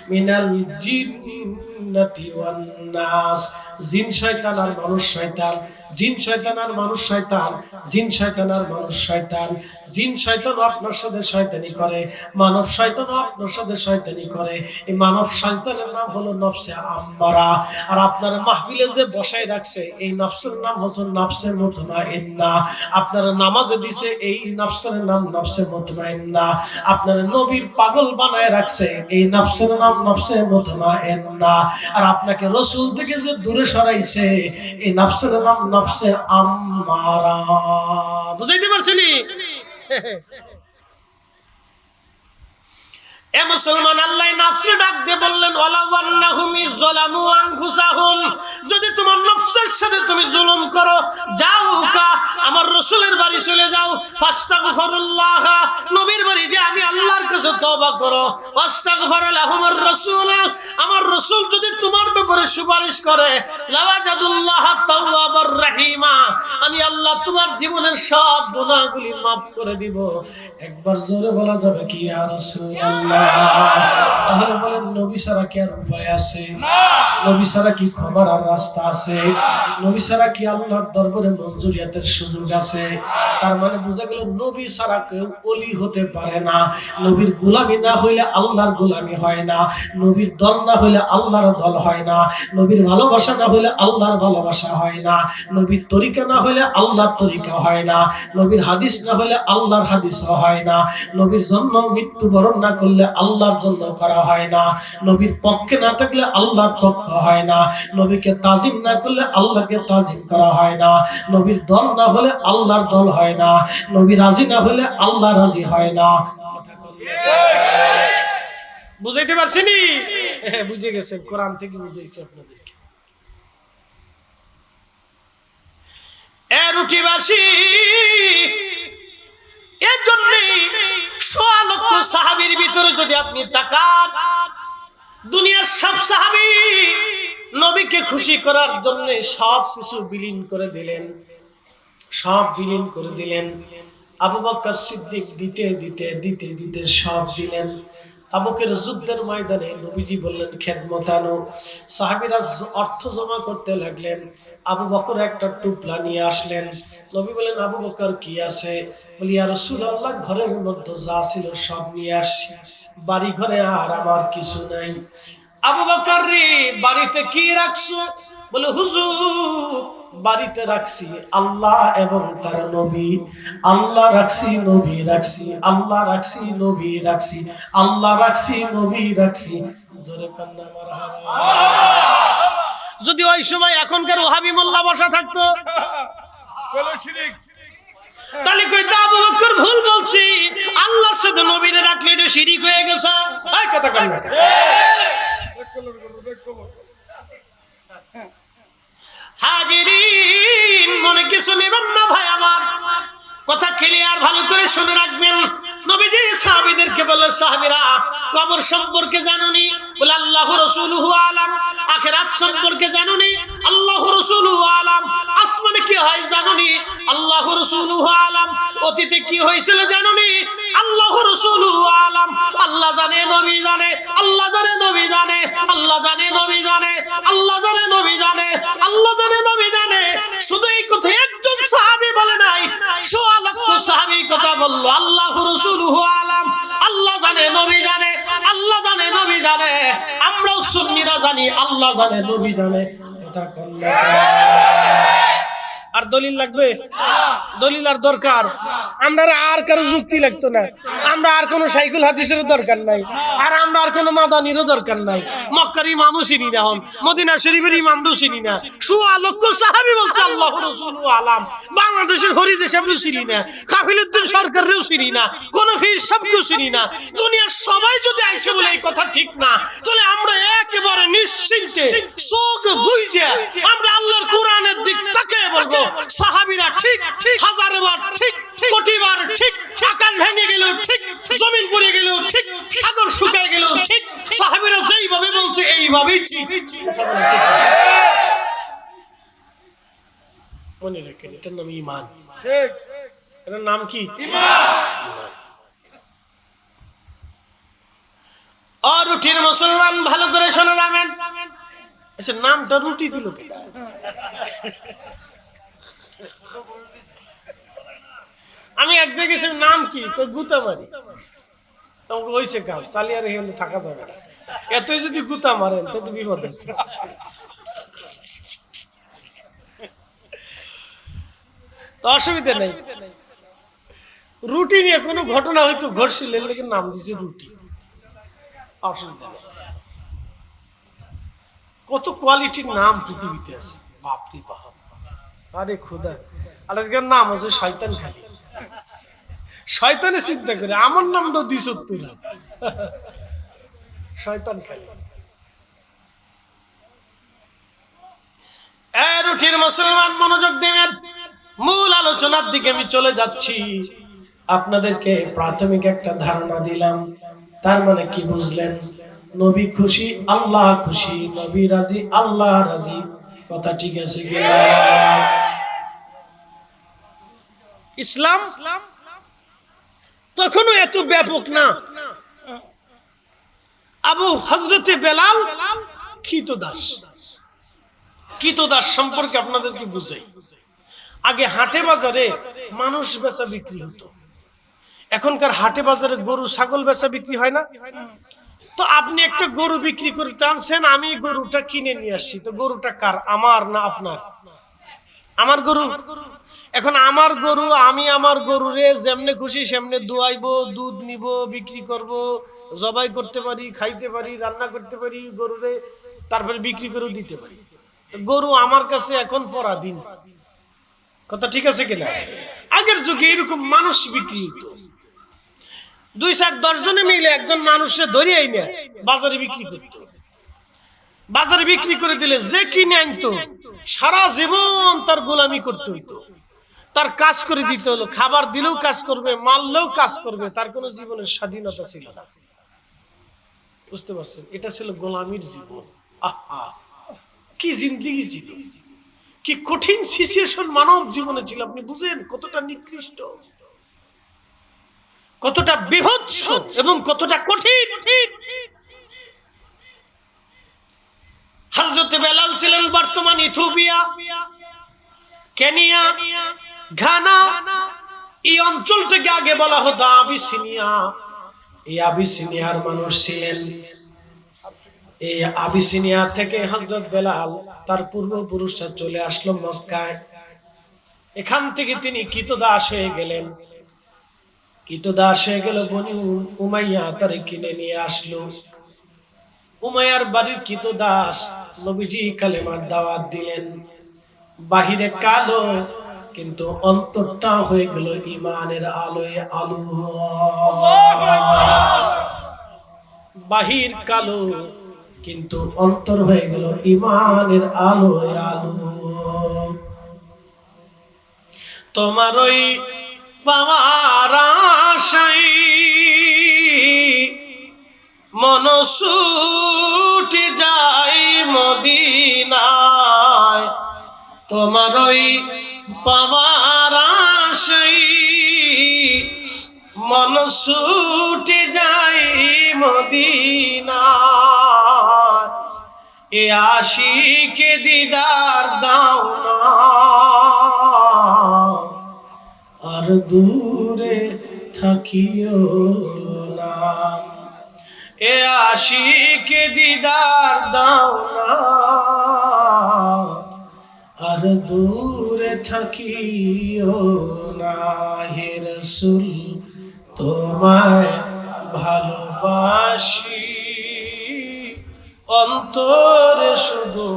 মিনাল জিন্নাতি ওয়ান নাস জিন শয়তান আর মানুষ শয়তান জিন শয়তান আর মানুষ শয়তান জিন শয়তান আর মানুষ শয়তান জিন শয়তান আপনার সাথে শয়তানি করে মানব শয়তান আপনার সাথে শয়তানি করে এই মানব শয়তানের নাম হলো নফসে আম্মারা আর আপনার মাহফিলে যে বসায় রাখছে এই নফসের নাম হচ্ছে নফসে মুতমাইন্না আপনার নামাজে দিছে এই নফসের নাম নফসে মুতমাইন্না আপনার নবীর পাগল বানায় রাখছে এই নফসের নাম নফসে মুতমাইন্না আর আপনাকে রাসূল থেকে যে দূরে সরাইছে এই নফসের নাম নফসে আম্মারা বুঝাইতে পারছিনি এ মুসলমান আল্লাহ নফসে ডাক দিয়ে বললেন ওয়ালা ওয়ান্নাহুম ইযলামু আনফুসাহুম যদি তোমার নফসের সাথে তুমি জুলুম করো যাও কা আমার রাসূলের বাড়ি চলে যাও ফাস্তাগফিরুল্লাহ নবীর বাড়ি যে আমি আল্লাহর কাছে তওবা করো ওয়াস্তাগফির লাহুমুর রাসূল আমার রাসূল যদি তোমার ব্যাপারে সুপারিশ করে লাওয়াজাদুল্লাহ তাওয়াবার রহিমা আমি আল্লাহ তোমার জীবনের সব গুনাহগুলি maaf করে দিব একবার জোরে বলা যাবে কি ইয়া রাসূলুল্লাহ তাহলে বলেন নবী ছাড়া কি আর উপায় আছে নবী ছাড়া কি ক্ষমার আর রাস্তা আছে নবী ছাড়া কি আল্লাহর দরবারে মঞ্জুরিয়াতের সুযোগ আছে তার মানে বোঝা গেল নবী ছাড়া কেউ ওলি হতে পারে না নবীর গোলামি না হইলে আল্লাহর গোলামি হয় না নবীর দল না হইলে আল্লাহর দল হয় না নবীর ভালোবাসা না হইলে আল্লাহর ভালোবাসা হয় না নবীর তরিকা না হইলে আল্লাহর তরিকা হয় না নবীর হাদিস না হইলে আল্লাহর হাদিস হয় না নবীর জন্য মৃত্যুবরণ না করলে আল্লাহর জন্য করা হয় না নবীর পক্ষে না থাকলে আল্লাহর পক্ষ হয় না নবীকে তাজিম না করলে আল্লাহকে তাজিম করা হয় না নবীর দল না হলে আল্লাহর দল হয় না নবী রাজি না হলে আল্লাহ রাজি হয় না বুঝাইতে পারছেনি বুঝে গেছেন কোরআন থেকে বুঝাইছে আপনাদেরকে এ রুটিবাসী এর জন্যই ১৬ লক্ষ সাহাবীর ভিতরে যদি আপনি তাকান দুনিয়ার সব সাহাবী নবীকে খুশি করার জন্য সব কিছু বিলীন করে দিলেন সব বিলীন করে দিলেন আবু বকর সিদ্দিক দিতে দিতে দিতে দিতে সব দিলেন। তাবুকের যুদ্ধের ময়দানে নবীজি বললেন খেদমত আনো। সাহাবীরা অর্থ জমা করতে লাগলেন। আবু বকর একটা টুপলা নিয়ে আসলেন। নবী বলেন আবু বকর কি আছে? বলি ইয়া রাসূলুল্লাহ, ঘরের মধ্যে যা ছিল সব নিয়ে আসছি, বাড়ি ঘরে আর আমার কিছু নাই। আবু বকর রে, বাড়িতে কি রাখছো? বলে হুজুর, বাড়িতে রাখছি আল্লাহ এবং তার নবী, আল্লাহ রাখছি নবী রাখছি, আল্লাহ রাখছি নবী রাখছি, আল্লাহ রাখছি নবী রাখছি। জোরে কান্না মারহাবা। যদি ওই সময় এখনকার ওহাবি মোল্লা বসা থাকতো তাহলে কইতো আবু বকর ভুল বলছি, আল্লাহর সাথে নবীরে রাখলে এটা শিরিক হয়ে গেছে। এই কথা কন না। হাজিরিন, মনে কিছু নেবেন না ভাই, আমার কথা ক্লিয়ার ভালো করে শুনে রাখবেন। নবীজি সাহাবীদেরকে বলে, সাহাবীরা কবর সম্পর্কে জানোনি? বলে আল্লাহ রাসূলুহু আলাম। আখিরাত সম্পর্কে জানোনি? আল্লাহ রাসূলুহু আলাম। আসমানে কি হয় জানোনি? আল্লাহ রাসূলুহু আলাম। অতীতে কি হয়েছিল জানোনি? আল্লাহ রাসূলুহু আলাম। আল্লাহ জানে, নবী জানে, আল্লাহ জানে, নবী জানে, আল্লাহ জানে, নবী জানে, আল্লাহ জানে, নবী জানে, আল্লাহ জানে, নবী জানে। শুধু এই কথা একজন সাহাবী বলে নাই, সোয়া লক্ষ সাহাবী কথা বলল। আল্লাহ রাসূলুহু আলাম, আল্লাহ জানে, নবী জানে, আল্লাহ জানে, নবী জানে। আমরাও সুন্নিরা জানি আল্লাহ জানে, নবী জানে। কথা কোন না? আর দলিল লাগবে? দলিল আর দরকার? আমরা আর কারো যুক্তি লাগতো না, আমরা আর কোনো সাইকুল হাদিসের দরকার নাই, আর আমরা আর কোনো মাদানিরও দরকার নাই। মক্কার ইমামও চিনি না, মদিনা শরীফের ইমামও চিনি না। সোয়া লক্ষ সাহাবী বলছে আল্লাহ রাসূলুহু আলাম। বাংলাদেশের হরিদে সাহেবও চিনি না, কাফিলউদ্দিন সরকারেও চিনি না, কোন পীর সাহেবকেও চিনি না। দুনিয়ার সবাই যদি আইসে বলে এই কথা ঠিক না, তাহলে আমরা একেবারে নিশ্চিন্তে চোখ বুঝে আমরা আল্লাহর কোরআনের দিক তাকিয়ে বলবো সাহাবীরা ঠিক, হাজারবার ঠিক, কোটিবার ঠিক, আকাশ ভেঙে গেল ঠিক, জমিন পড়ে গেল ঠিক, সাগর শুকায় গেল ঠিক, সাহাবীরা যেইভাবে বলছে এইভাবেই ঠিক। মনে রাখেন, এটার নাম ঈমান। ঠিক, এটার নাম কি? ঈমান। আর রুটির মুসলমান, ভালো করে শোনা যাবেন। আচ্ছা, নামটা রুটি দিল কেটা? আমি এক জায়গায় নাম কি গুতা মারি, আমাকে হয়েছে কাজ চালিয়ে রেখে থাকা যাবে না। এতই যদি গুতা মারেন তো বিপদ আছে। তো অসুবিধা নেই, রুটি নিয়ে কোনো ঘটনা হয়তো ঘটছিল, লেগে নাম দিছে রুটি, অসুবিধা নেই। কত কোয়ালিটির নাম পৃথিবীতে আছে, বাপরে বাপ। আরে খোদা, আজকের নাম হচ্ছে শয়তান খালি। শয়তানে চিন্তা করে আমার নামটা দিস শয়তান খালি। রুটির মুসলমান, মনোযোগ দেবেন। মূল আলোচনার দিকে আমি চলে যাচ্ছি। আপনাদেরকে প্রাথমিক একটা ধারণা দিলাম, তার মানে কি বুঝলেন? নবী খুশি, আল্লাহ খুশি, নবী রাজি, আল্লাহ রাজি। কথা ঠিক আছে কি? ইসলাম তখনও এত ব্যাপক না। আবু হযরতে বেলাল কৃতদাস, কৃতদাস সম্পর্কে আপনাদেরকে বুঝাই। আগে হাটে বাজারে মানুষ বেচা বিক্রি হতো, এখনকার হাটে বাজারে গরু ছাগল বেচা বিক্রি হয় না? তো আপনি একটা গরু বিক্রি করতে আনছেন, আমি গরুটা কিনে নিয়ে আসছি, তো গরুটা কার? আমার না আপনার? আমার গরু। এখন আমার গরু, আমি আমার গরুরে যেমনে খুশি সেমনে দোয়াইবো, দুধ নিব, বিক্রি করব, জবাই করতে পারি, খাইতে পারি, রান্না করতে পারি গরুরে, তারপরে বিক্রি করে দিতে পারি। গরু আমার কাছে এখন পরাধীন। কথা ঠিক আছে কিনা? আগের যুগে এরকম মানুষ বিক্রি হতো, 2-4-10 জনে মিলে একজন মানুষে ধরে এনে বাজারে বিক্রি করতো। বাজারে বিক্রি করে দিলে যে কিনে আনতো সারা জীবন তার গোলামি করতে হইতো, তার কাজ করে দিতে হলো। খাবার দিলেও কাজ করবে, মারলেও কাজ করবে, তার কোনো জীবনের স্বাধীনতা ছিল না। বুঝতে পারছেন? এটা ছিল গোলামির জীবন। আহা, কি জিন্দেগি ছিল, কি কঠিন সিচুয়েশন মানব জীবনে ছিল। আপনি বুঝেন কতটা নিকৃষ্ট। কতটা বিভৎস এবং কতটা কঠিন। হযরত বেলাল ছিলেন বর্তমান ইথিওপিয়া, কেনিয়া, ঘানা, এই অঞ্চলটাকে আগে বলা হতো আবিসিনিয়া। এই আবিসিনিয়ার মানুষ ছিলেন। এই আবিসিনিয়া থেকে হযরত বেলাল তার পূর্বপুরুষরা চলে আসলো মক্কায়। এখান থেকে তিনি কৃতদাস হয়ে গেলেন। কৃতদাস হয়ে গেল, বনি উমাইয়া তারে কিনে নিয়ে আসলো। উমাইয়ার বাড়ির কৃতদাস, নবীজি কালেমার দাওয়াত দিলেন। বাহিরে কালো, কিন্তু অন্তরটা হয়ে গেল ঈমানের আলোয় আলো। বাহির কালো, কিন্তু অন্তর হয়ে গেল ঈমানের আলোয় আলো। তোমার ওই পাওয়ার আশায় মন ছুটে যায় মদিনায়। তোমার ওই পাওয়ার আশায় মন ছুটে যায় মদিনায়। এ আশিকে দিদার দাও না, আর দূরে থাকিও না। এ আশিকে দিদার দাও না, আর দূরে থাকিও না। হে রাসূল তোমায় ভালোবাসি, অন্তরে শুধু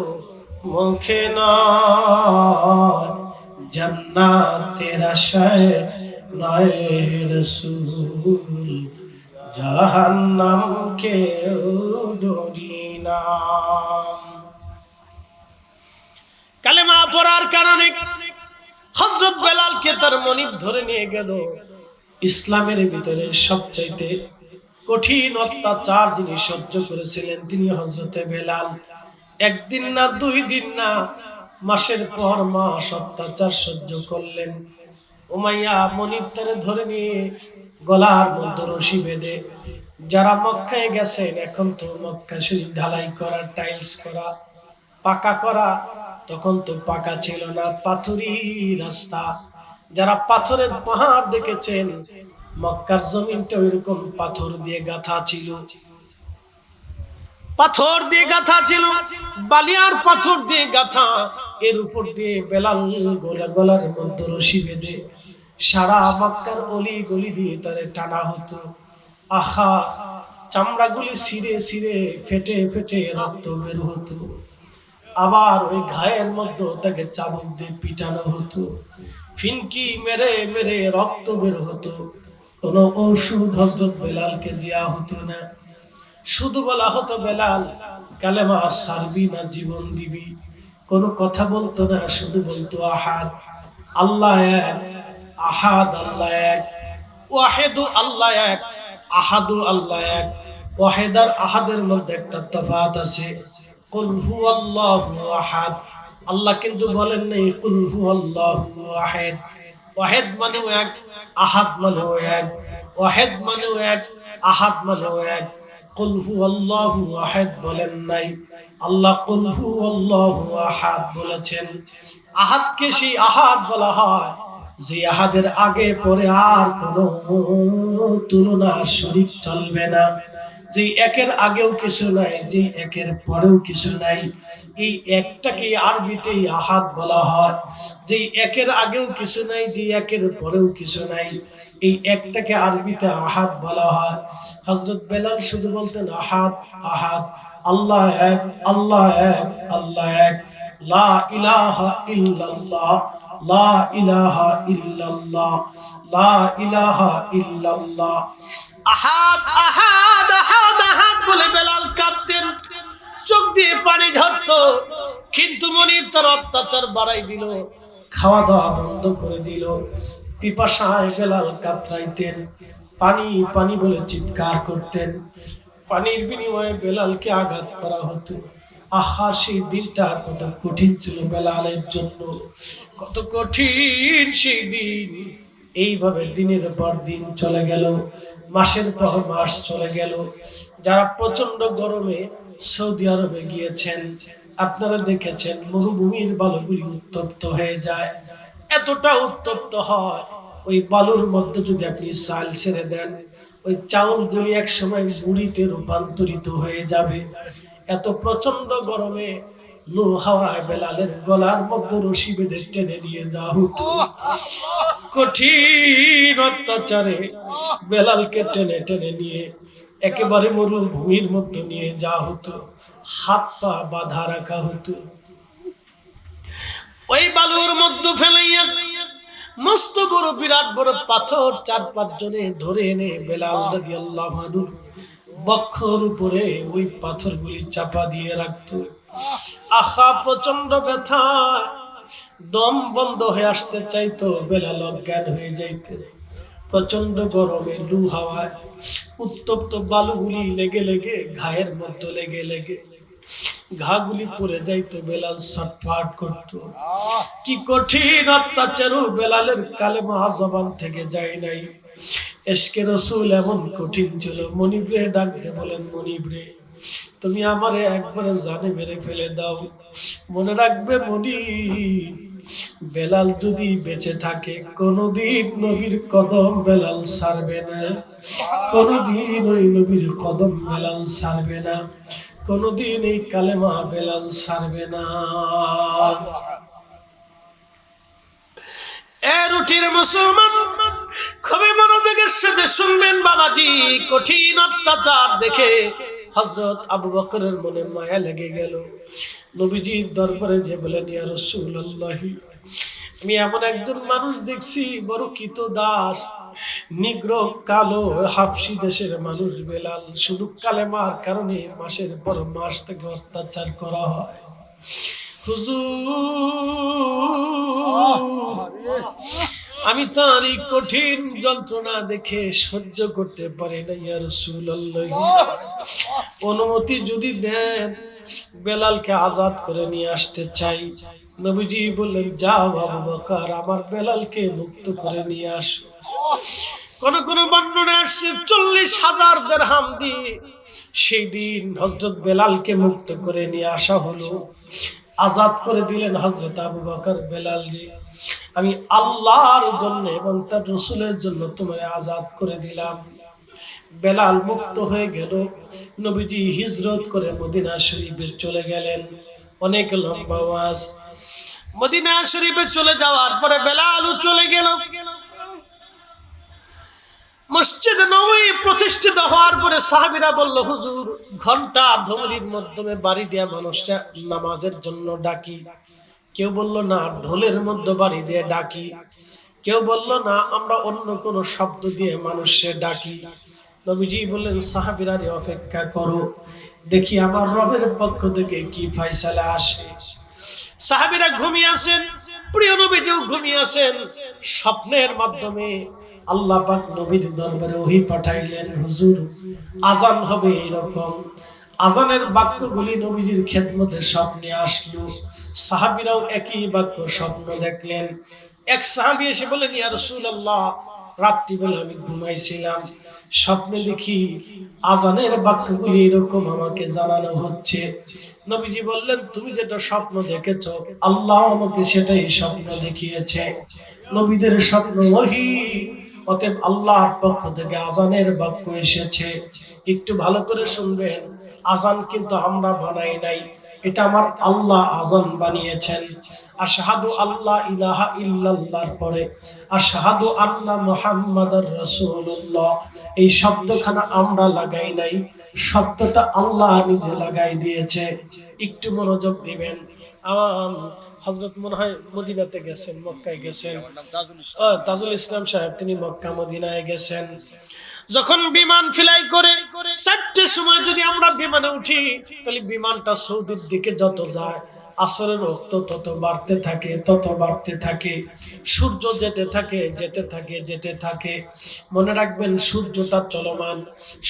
মুখে নয়। জান্নাতের আশায় নয় রাসূল, জাহান্নামকে ডরি না। কালেমা পড়ার কারণে হযরত বেলালকে তার মনিব ধরে নিয়ে গেল। ইসলামের ভিতরে সবচাইতে কঠিন অত্যাচার যিনি সহ্য করেছিলেন তিনি হযরতে বেলাল। একদিন না, 2 দিন না, মাসের পর মাস অত্যাচার সহ্য করলেন। উমাইয়া মনিব তারে ধরে নিয়ে গলার মধ্যে রশি বেঁধে, যারা মক্কায় গেছেন, এখন তো মক্কা শরীফ ঢালাই করা, টাইলস করা, পাকা করা, তখন তো পাকা ছিল না, পাথুরি রাস্তা। যারা পাথরের পাহাড় দেখেছেন, মক্কার জমিনটা ওইরকম পাথর দিয়ে গাঁথা ছিল। পাথর দিয়ে গাঁথা ছিল, বালিয়ার পাথর দিয়ে গাঁথা। এর উপর দিয়ে বেলাল গলার মধ্যে রশি বেঁধে সারা মক্কার অলি গলি দিয়ে তারে টানা হতো। আহা, চামড়াগুলি ছিঁড়ে ছিঁড়ে ফেটে ফেটে রক্ত বের হতো। আবার ওই ঘায়ের মধ্যে তাকে চাবুক দিয়ে পিটানো হতো, ফিনকি মেরে মেরে রক্ত বের হতো। কোনো ঔষধ হযরত বেলালকে দেয়া হতো না। শুধু বলা হতো, বেলাল কালেমা ছাড়বি না জীবন দিবি। কোনো কথা বলতো না, শুধু বলতো আহাদ আল্লাহ এক, আহাদ আল্লাহ এক, ওয়াহিদু আল্লাহ এক, আহাদু আল্লাহ এক। ওয়াহিদ আর আহাদের মধ্যে একটা তফাৎ আছে। কুল হুয়াল্লাহু আহাদ, আল্লাহ কিন্তু বলেন নাই কুল হুয়াল্লাহু আহাদ। ওয়াহিদ মানে এক, আহাদ মানে এক। ওয়াহিদ মানে এক, আহাদ মানে এক। কুল হুয়াল্লাহু আহাদ বলেন নাই, আল্লাহ কুল হুয়াল্লাহু আহাদ বলেছেন। আহাদকে সেই আহাদ বলা হয় যে আহাদের আগে পরে আর কোনো তুলনা শরীক চলবে না। যে একের আগেও কিছু নাই, যে একের পরেও কিছু নাই, এই একটাকে আরবিতে আহাদ বলা হয়। যে একের আগেও কিছু নাই, যে একের পরেও কিছু নাই, এই একটাকে আরবিতে আহাদ বলা হয়। হযরত বেলাল শুধু বলতেন আহাদ আহাদ, আল্লাহ এক, আল্লাহ এক, আল্লাহ এক, লা ইলাহা ইল্লাল্লাহ, লা ইলাহা ইল্লাল্লাহ, লা ইলাহা ইল্লাল্লাহ। আহাদ আহাদ আহাদ আহাদ বলে বেলাল কাঁদতেন, চোখ দিয়ে পানি ঝরতো। কিন্তু মনিব তার অত্যাচার বাড়াই দিল, খাওয়া দাওয়া বন্ধ করে দিল। পিপাসায় বেলাল কাতরাইতেন, পানি পানি বলে চিৎকার করতেন। পানির বিনিময়ে বেলালকে আঘাত করা হতো। আহা, সেই দিনটা কত কঠিন ছিল বেলালের জন্য, কত কঠিন সেই দিন। এইভাবে দিনের পর দিন চলে গেল, মাসের পর মাস চলে গেল। যারা প্রচন্ড গরমে সৌদি আরবে গিয়েছেন আপনারা দেখেছেন মরুভূমির বালুগুলি উত্তপ্ত হয়ে যায়, এতটা উত্তপ্ত হয় ওই বালুর মধ্যে যদি আপনি চাল ছেড়ে দেন ওই চাউলগুলি এক সময় মুড়িতে রূপান্তরিত হয়ে যাবে। এত প্রচন্ড গরমে লু হাওয়ায় বেলালের গলার মধ্যে রশি বেঁধে টেনে নিয়ে যাওয়া হতো। কঠিন অত্যাচারে বেলালকে টেনে টেনে নিয়ে একেবারে মরুভূমির মধ্যে নিয়ে যাওয়া হতো, হাত পা বাঁধা রাখা হতো। ওই বালুর মধ্যে ফেলাইয়া মস্ত বড় বিরাট বড় পাথর 4-5 জনে ধরে এনে বেলাল রাদিয়াল্লাহু আনহুর বক্ষর উপরে ওই পাথরগুলি চাপা দিয়ে রাখতো। আহা প্রচন্ড ব্যথা, দম বন্ধ হয়ে আসতে চাইতো, বেলাল অজ্ঞান হয়ে যাইতে। প্রচন্ড গরমে লু হাওয়ায় উত্তপ্ত বালুগুলি লেগে লেগে ঘায়ের মধ্যে লেগে লেগে ঘাগুলি পড়ে যাইতো, বেলাল ছটফট করত। কি কঠিন অত্যাচার, বেলালের কালেমা জবান থেকে যায় নাই। ইশকে রাসূল এমন কঠিন ছিল। মনিবরে ডাক দিয়ে বলেন, মনিবরে তুমি আমারে একবারে জানে মেরে ফেলে দাও, মনে রাখবে মনিব বেলাল যদি বেঁচে থাকে কোনদিন নবীর কদম বেলাল ছাড়বে না, কোনদিন ওই নবীর কদম বেলাল ছাড়বে না, কোনদিন এই কালেমা বেলাল ছাড়বে না। রুটির মুসলমান খুবই মনোযোগের সাথে শুনবেন বাবাজি। কঠিন অত্যাচার দেখে হযরত আবু বকরের মনে মায়া লেগে গেল। নবীজির দরবারে যে বলেন, ইয়া রাসূলুল্লাহ আমি এমন একজন মানুষ দেখছি বড় কৃতদাস, নিগ্র কালো হাবশি দেশের মানুষ বেলাল, শুধু কালেমার কারণে মাসের পর মাস থেকে অত্যাচার করা হয়। হুজুর আমি তার এই কঠিন যন্ত্রণা দেখে সহ্য করতে পারি না, ইয়া রাসূলুল্লাহ অনুমতি যদি দেন বেলালকে আজাদ করে নিয়ে আসতে চাই। নবীজি বললেন, যাও আবু বকর আমার বেলালকে মুক্ত করে নিয়ে আসো। কোন কোন বর্ণনা আসছে 40,000 দিরহাম দিয়ে সেই দিন হযরত বেলালকে মুক্ত করে নিয়ে আসা হলো। আজাদ করে দিলেন হযরত আবু বকর বেলালকে, আমি আল্লাহর জন্য এবং তার রাসূলের জন্য তোমারে আজাদ করে দিলাম। বেলাল মুক্ত হয়ে গেল। নবীজি হিজরত করে মদিনা শরীফে চলে গেলেন। অনেক লম্বা ওয়াজ। মদিনা শরীফে চলে যাওয়ার পরে বেলালও চলে গেল। মসজিদ নববী প্রতিষ্ঠিত হওয়ার পরে সাহাবীরা বলল, হুজুর ঘন্টা ধমনির মাধ্যমে বাড়ি দেয়া মানুষটা নামাজের জন্য ডাকি। কেউ বলল না ঢোলের মধ্যে বাড়ি দিয়ে ডাকি, কেউ বলল না আমরা অন্য কোন শব্দ দিয়ে মানুষকে ডাকি। নবীজি বললেন, সাহাবীরা রে অপেক্ষা করো, দেখি আমার রবের পক্ষ থেকে কি ফয়সালা আসে। সাহাবীরা ঘুমিয়ে আছেন, প্রিয় নবীজিও ঘুমিয়ে আছেন। স্বপ্নের মাধ্যমে আল্লাহ পাক নবীর দরবারে ওহী পাঠাইলেন, হুজুর আযান হবে এরকম। আযানের বাক্যগুলি নবীজির খেদমতে স্বপ্নে আসলো। সাহাবীরাও একই বাক্য স্বপ্ন দেখলেন। এক সাহাবী এসে বলেন, ইয়া রাসূলুল্লাহ রাত্রিবেলা আমি ঘুমাইছিলাম, স্বপ্নে দেখি আযানের বাক্যগুলি এরকম আমাকে জানানো হচ্ছে। নবীজি বললেন, তুমি যেটা স্বপ্ন দেখেছো আল্লাহ আমাকে সেটাই স্বপ্ন দেখিয়েছে। নবীদের স্বপ্ন ওহী, অতএব আল্লাহর পক্ষ থেকে আযানের বাক্য এসেছে। একটু ভালো করে শুনবেন, আযান কিন্তু আমরা বানাই নাই, এটা আমার আল্লাহ আযান বানিয়েছেন। আশহাদু আল্লা ইলাহা ইল্লাল্লাহর পরে আশহাদু আন্না মুহাম্মাদুর রাসূলুল্লাহ এই শব্দখানা আমরা লাগাই নাই, শব্দটা আল্লাহ নিজে লাগাই দিয়েছে। একটু মনোযোগ দিবেন। হযরত মনে হয় মদিনাতে গেছেন, মক্কায় গেছেন, তাজুল ইসলাম সাহেব তিনি মক্কা মদিনায় গেছেন। যখন বিমান ফ্লাই করে 4টার সময় যদি আমরা বিমানে উঠি তাহলে বিমানটা সৌদির দিকে যত যায় আসরের রক্ত তত বাড়তে থাকে, তত বাড়তে থাকে। সূর্য যেতে থাকে যেতে থাকে যেতে থাকে। মনে রাখবেন সূর্যটা চলমান,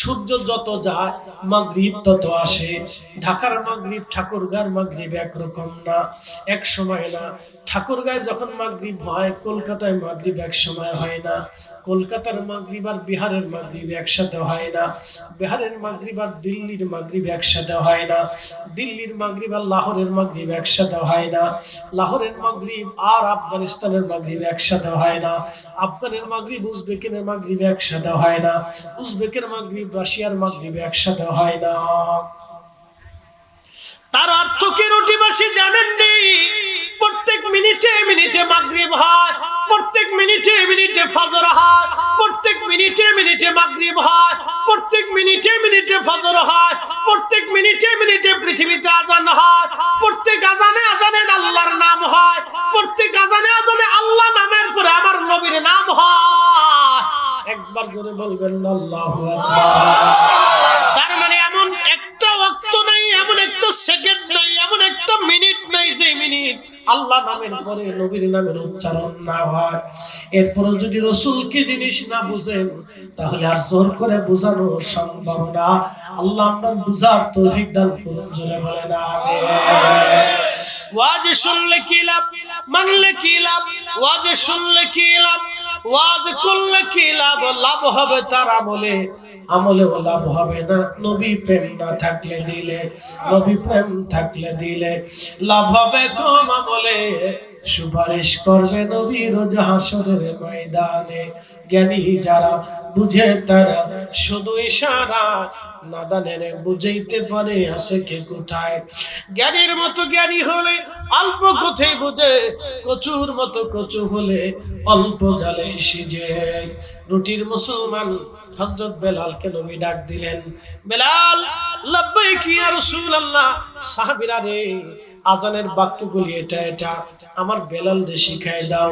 সূর্য যত যায় মাগরিব তত আসে। ঢাকার মাগরিব ঠাকুরগাঁর মাগরিব একরকম না, এক সময় না। ঠাকুরগাঁয়ে যখন মাগরিব হয়, কলকাতায় মাগরিব এক সময় হয় না। কলকাতার মাগরিব আর বিহারের মাগরিব একসাথে হয় না। বিহারের মাগরিব আর দিল্লির মাগরিব একসাথে হয় না। দিল্লির মাগরিব আর লাহোরের মাগরিব একসাথে হয় না। লাহোরের মাগরিব আর আফগানিস্তানের মাগরিব একসাথে হয় না। আফগানের মাগরিব উজবেকের মাগরিব একসাথে হয় না। উজবেকের মাগরিব রাশিয়ার মাগরিব একসাথে হয় না। তার অর্থ কি রুটিবাসী জানেননি? প্রত্যেক মিনিটে মিনিটে মাগরিব হয়, প্রত্যেক মিনিটে মিনিটে ফজর হয়, প্রত্যেক মিনিটে মিনিটে মাগরিব হয়, প্রত্যেক মিনিটে মিনিটে ফজর হয়, প্রত্যেক মিনিটে মিনিটে পৃথিবীতে আজান হয়, প্রত্যেক আজানে আজানে আল্লাহর নাম হয়, প্রত্যেক আজানে আজানে আল্লাহ নামের পরে আমার নবীর নাম হয়। একবার জোরে বলবেন আল্লাহু আকবার। তার মানে এমন একটা ওয়াক্ত নাই, এমন একটা সেকেন্ড নাই, এমন একটা মিনিট নাই যে মিনিট আল্লাহ নামের পরে নবীর নামের উচ্চারণ না হয়। এরপরও যদি রাসূলকে জিনিস না বুঝেন তাহলে আর জোর করে বোঝানো সম্ভব না। আল্লাহ আমরা বুঝার তৌফিক দান করুন, জোরে বলেন আমিন। ওয়াজ শুনলে কি লাভ, মানলে কি লাভ, ওয়াজ শুনলে কি লাভ, ওয়াজ করলে কি লাভ, লাভ হবে তার আমলে, আমলেও লাভ হবে না নবী প্রেম না থাকলে দিলে, নবী প্রেম থাকলে দিলে লাভ হবে কম আমলে। সুপারিশ করবে নবী রোজ হাসরের ময়দানে। জ্ঞানী যারা বুঝে তারা শুধু ইশারা, নাদানের বুঝাইতে পারে আছে কে কোথায়। জ্ঞানীর মতো জ্ঞানী হলে অল্প কথাই বুঝে, কচুর মতো কচু হলে অল্প জালে সিজে। রুটির মুসলমান হযরত বেলালকে নবী ডাক দিলেন, বেলাল লাব্বাইক ইয়া রাসূলুল্লাহ। সাহাবীরা রে, আজানের বাক্যগুলি এটা এটা আমার বেলাল রে শিখাই দাও।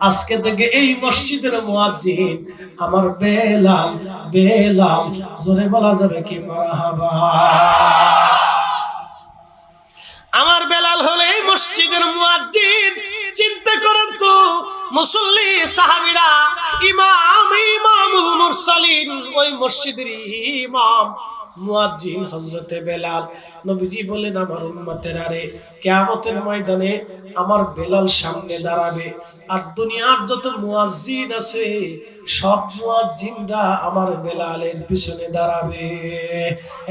আজকে থেকে এই মসজিদের মুয়াজ্জিন আমার বেলাল। বেলাল জোরে বলা যাবে কি মারহাবা। আমার বেলাল হলে এই মসজিদের মুয়াজ্জিন। চিন্তা করেন তো, মুসল্লি সাহাবীরা, ইমাম ইমামুল মুরসালিন, ওই মসজিদের ইমাম মুয়াজ্জিন হযরতে বেলাল। নবীজি বলেন আমার উম্মতেরা রে, কিয়ামতের ময়দানে আমার বেলাল সামনে দাঁড়াবে, আর দুনিয়ার যত মুয়াজ্জিন আছে সব মুয়াজ্জিনরা আমার বেলালের পিছনে দাঁড়াবে।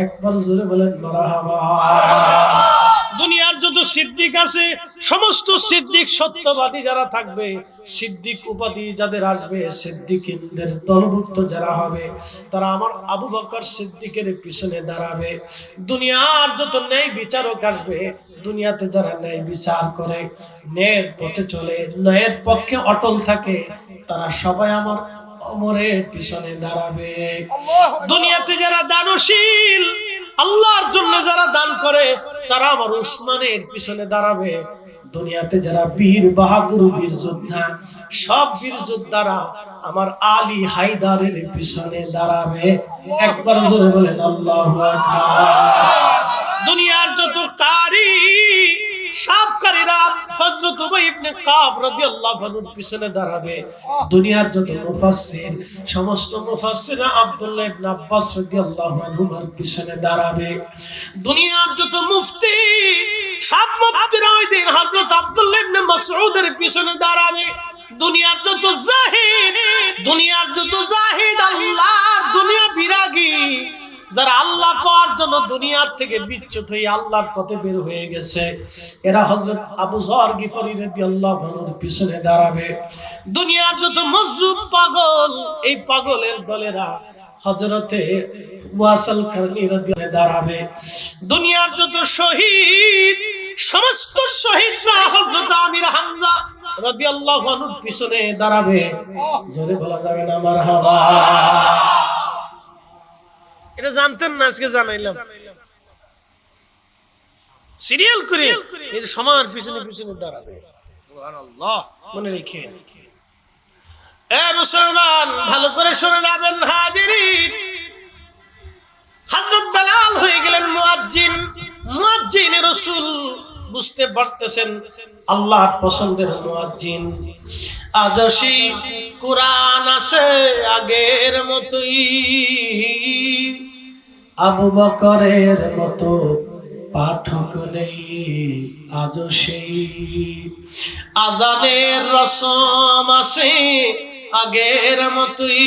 একবার জোরে বলেন মারহাবা। দুনিয়ার যত সিদ্দিক আছে সমস্ত সিদ্দিক সত্যবাদী যারা থাকবে, সিদ্দিক উপাধি যাদের আসবে, সিদ্দিকদের দলভুক্ত যারা হবে, তারা আমার আবু বকর সিদ্দিকের পিছনে দাঁড়াবে। দুনিয়ার যত ন্যায় বিচারক আসবে, দুনিয়াতে যারা ন্যায় বিচার করে, ন্যায়ের পথে চলে, ন্যায়ের পক্ষে অটল থাকে, তারা সবাই আমার ওমরের পিছনে দাঁড়াবে। দুনিয়াতে যারা দানশীল, আল্লাহর জন্য যারা দান করে, তারা আমার উসমানের পিছনে দাঁড়াবে। দুনিয়াতে যারা বীর বাহাদুর বীর যোদ্ধা, সব বীর যোদ্ধারা আমার আলী হায়দারের পিছনে দাঁড়াবে। একবার জোরে বলেন আল্লাহু আকবার। দুনিয়ার যত কারি, সব কারীরা হযরত উবাই ইবনে কাব রাদিয়াল্লাহু আনহুর পিছনে দাঁড়াবে। দুনিয়ার যত মুফাসসির, সমস্ত মুফাসসিররা আব্দুল্লাহ ইবনে আব্বাস রাদিয়াল্লাহু আনহুর পিছনে দাঁড়াবে। দুনিয়ার যত মুফতি, সব মুফতিরা ওই দিন হযরত আব্দুল্লাহ ইবনে মাসউদের পিছনে দাঁড়াবে। দুনিয়ার যত জাহিদ, দুনিয়ার যত জাহিদ, আল্লাহর দুনিয়া বিরাগী, যারা আল্লাহ পাওয়ার জন্য দুনিয়ার থেকে বিচ্যুত হয়ে আল্লাহর পথে বের হয়ে গেছে, এরা হযরত আবু যর গিফারী রাদিয়াল্লাহু আনহুর পিছনে দাঁড়াবে। দুনিয়ার যত মজজুব পাগল, এই পাগলের দলেরা হযরতে ওয়াসাল কারনী রাদিয়াল্লাহু দাঁড়াবে। দুনিয়ার যত শহীদ, সমস্ত শহীদরা হযরত আমির হামজা রাদিয়াল্লাহু আনহুর পিছনে দাঁড়াবে। জোরে বলা যাবে না মারহাবা। এটা জানতেন না, আজকে জানাইলাম। সিরিয়াল করে এর সমান পিছনে পিছনে দাঁড়াবে। সুবহানাল্লাহ, মনে রেখে। এ মুসলমান, ভালো করে শুনে যাবেন হাজিরিন। হযরত বেলাল হয়ে গেলেন মুয়াজ্জিন, মুয়াজ্জিন রাসূল। বুঝতে পারতেছেন আল্লাহর পছন্দের মুয়াজ্জিন। আদর্শী কুরআন আছে আগের মতোই, আবু বকরের মতো পাঠক নেই আদর্শী। আজানের রসম আসে আগের মতোই,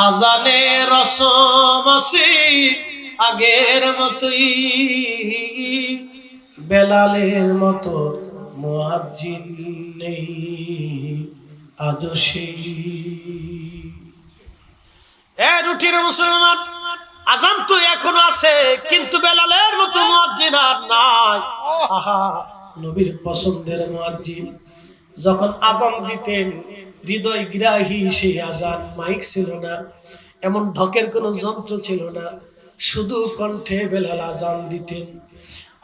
আজানের রসম আসে আগের মতোই, বেলালের মতো মুয়াজ্জিন নেই আজও সেই। রুটির মুসলমান, আজান তো এখন আছে, কিন্তু বেলালের মতো মুয়াজ্জিন আর নাই। আহা, নবীর পছন্দের মুয়াজ্জিন যখন আজান দিতেন, হৃদয় গ্রাহী সেই আজান। মাইক ছিল না, এমন ঢকের কোনো যন্ত্র ছিল না, শুধু কণ্ঠে বেলাল আজান দিতেন।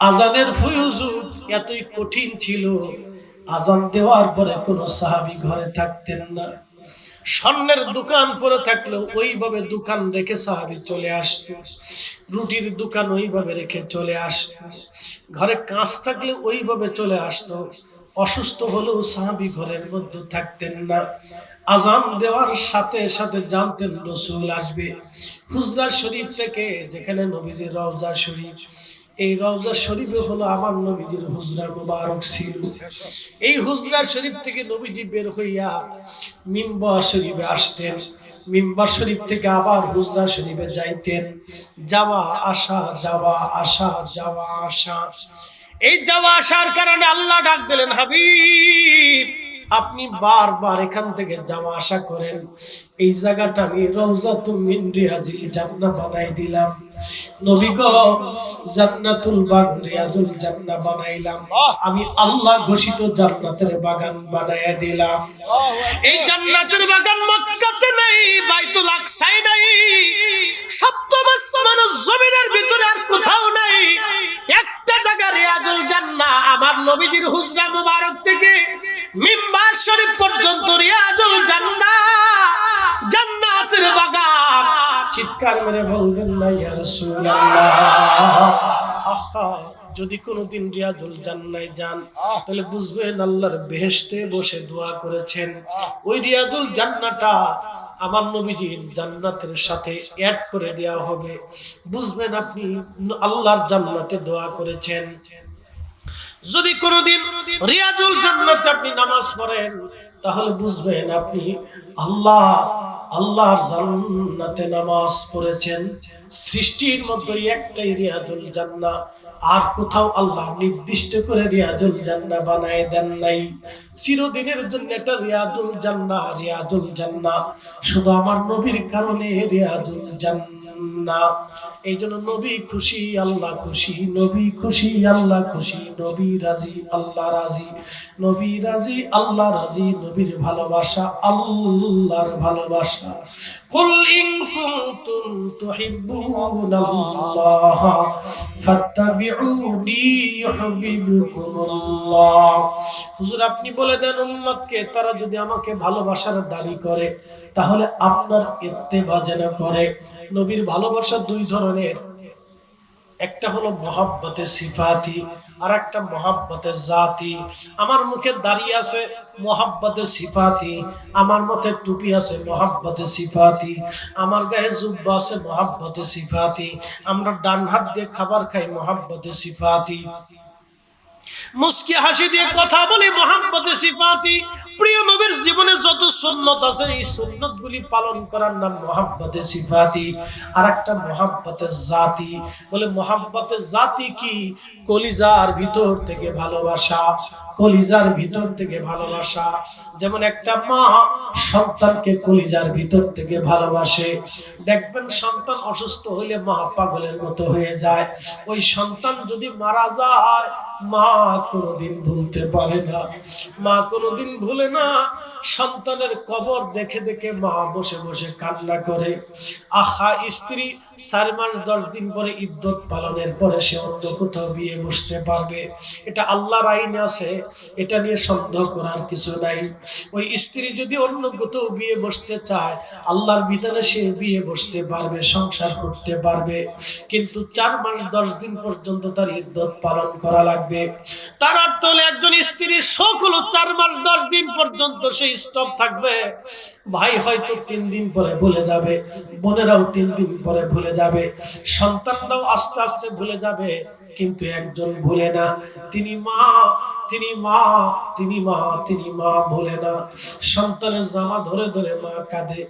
আজানের ফয়জুদ এতই কঠিন ছিল, আজান দেওয়ার পরে কোনো সাহাবী ঘরে থাকতেন না। স্বর্ণের দোকান পরে থাকলেও ওইভাবে দোকান রেখে সাহাবী চলে আসতো, রুটির দোকান ওইভাবে রেখে চলে আসতো, ঘরে কাঁচ থাকলে ওইভাবে চলে আসতো। অসুস্থ হলেও সাহাবী ঘরের মধ্যে থাকতেন না। আজান দেওয়ার সাথে সাথে জানতেন রাসূল আসবে। হুজরা শরীফ থেকে, যেখানে নবীজির রওজা শরীফ, এই রওজা শরীফে হলো আমার নবীজির হুজরা মুবারক ছিল। এই হুজরা শরীফ থেকে নবীজি বের হইয়া মিম্বার শরীফে আসতেন, মিম্বার শরীফ থেকে আবার হুজরা শরীফে যাইতেন। যাওয়া আসা, যাওয়া আসা, যাওয়া আসা। এই যাওয়া আসার কারণে আল্লাহ ডাক দিলেন, হাবিব আপনি বারবার এখান থেকে যাওয়া আসা করেন, এই জায়গাটা আমি রওজাতুম মিন রিয়াজিল জান্নাহ বানাই দিলাম। নবী গো, জান্নাতুল বাগ রিয়াজুল জান্নাহ বানাইলাম, আমি আল্লাহ ঘোষিত জান্নাতের বাগান বানায়া দিলাম। এই জান্নাতের বাগান মক্কাতে নাই, বাইতুল আকসায় নাই, সপ্তম আসমানের জমিনের ভিতরে আর কোথাও নাই। একটা জায়গা রিয়াজুল জান্নাহ, আমার নবীজির হুজরা মুবারক থেকে মিম্বার শরীফ পর্যন্ত রিয়াজুল জান্নাহ, জান্নাতের বাগান। চিৎকার মেরে বলবেন না ইয়া রাসূলুল্লাহ। আহা, যদি কোনোদিন রিয়াজুল জান্নায় যান, তাহলে বুঝবেন আল্লাহর বেহেশতে বসে দোয়া করেছেন। ওই রিয়াজুল জান্নাহটা আমার নবীজির জান্নাতের সাথে অ্যাড করে দেওয়া হবে, বুঝবেন আপনি আল্লাহর জান্নাতে দোয়া করেছেন। যদি কোনোদিন রিয়াজুল জান্নাতে আপনি নামাজ পড়েন, তাহলে বুঝবেন আপনি আল্লাহর জান্নাতে নামাজ পড়েছেন। সৃষ্টির মধ্যে একটাই রিয়াজুল জান্নাহ, আর কোথাও আল্লাহ নির্দিষ্ট করে রিয়াজুল জান্নাহ বানায় দেন নাই। চিরদিনের জন্য এটা রিয়াজুল জান্নাহ, রিয়াজুল জান্নাহ, শুধু আমার নবীর কারণে রিয়াজুল জান্নাহ। এই জন্য নবী খুশি, আল্লাহ খুশি, নবী খুশি, আল্লাহ খুশি, নবী রাজি, আল্লাহ রাজি, নবী রাজি, আল্লাহ রাজি, নবীর ভালোবাসা, আল্লাহর ভালোবাসা। কুল ইন কুনতুম তুহিব্বুনাল্লাহ ফাত্তাবিউনি ইউহিব্বুকুমুল্লাহ। হুজুর আপনি বলে দেন উম্মতকে, তারা যদি আমাকে ভালোবাসার দাবি করে, তাহলে আপনার ইত্তেবা যেন করে। নবীর ভালোবাসা দুই ধরনের, একটা হলো মহাব্বতে সিফাতি, আর একটা মহাব্বতে জাতি। আমার মুখে দাড়ি আছে মহাব্বতে সিফাতি, আমার মাথায় টুপি আছে মহাব্বতে সিফাতি, আমার গায়ে জুব্বা আছে মহাব্বতে সিফাতি, আমরা ডান হাত দিয়ে খাবার খাই মহাব্বতে সিফাতি, মুস্কি হাসি দিয়ে কথা বলি মহাব্বতে সিফাতি। প্রিয় নবীর জীবনে যত সুন্নত আছে, এই সুন্নতগুলি পালন করার নাম মহাব্বতে সিফাতি। আর একটা মহাব্বতে জাতি। বলে মহাব্বতে জাতি কি? কলিজার ভিতর থেকে ভালোবাসা, কলিজার ভিতর থেকে ভালোবাসা। যেমন একটা মা সন্তানকে কলিজার ভিতর থেকে ভালোবাসে। দেখবেন সন্তান অসুস্থ হলে মা পাগলের মতো হয়ে যায়। ওই সন্তান যদি মারা যায়, মা কোনোদিন ভুলতে পারে না, মা কোনোদিন ভুলে না। সন্তানের কবর দেখে দেখে মা বসে বসে কান্না করে। আহা, স্ত্রী 4 মাস 10 দিন পরে ইদ্যত পালনের পরে সে অন্য কোথাও বিয়ে বসতে পারবে, এটা আল্লাহর আইন আছে, এটা নিয়ে সন্দেহ করার কিছু নাই। ওই স্ত্রী যদি অন্য কোথাও বিয়ে বসতে চায়, আল্লাহর বিধানে সে বিয়ে বসতে পারবে, সংসার করতে পারবে, কিন্তু 4 মাস 10 দিন পর্যন্ত তার ইদ্যত পালন করা লাগবে। তার অর্থ হলো একজন স্ত্রী শোক হলো 4 মাস 10 দিন পর্যন্ত সে স্টপ থাকবে। ভাই হয়তো 3 দিন পরে ভুলে যাবে, বোনেরাও 3 দিন পরে ভুলে যাবে, সন্তানরাও আস্তে আস্তে ভুলে যাবে, কিন্তু একজন ভুলে না, তিনি মা। তিনি মা, তিনি মা, তিনি মা বলে না। সন্তানের জামা ধরে ধরে মা কাঁদে।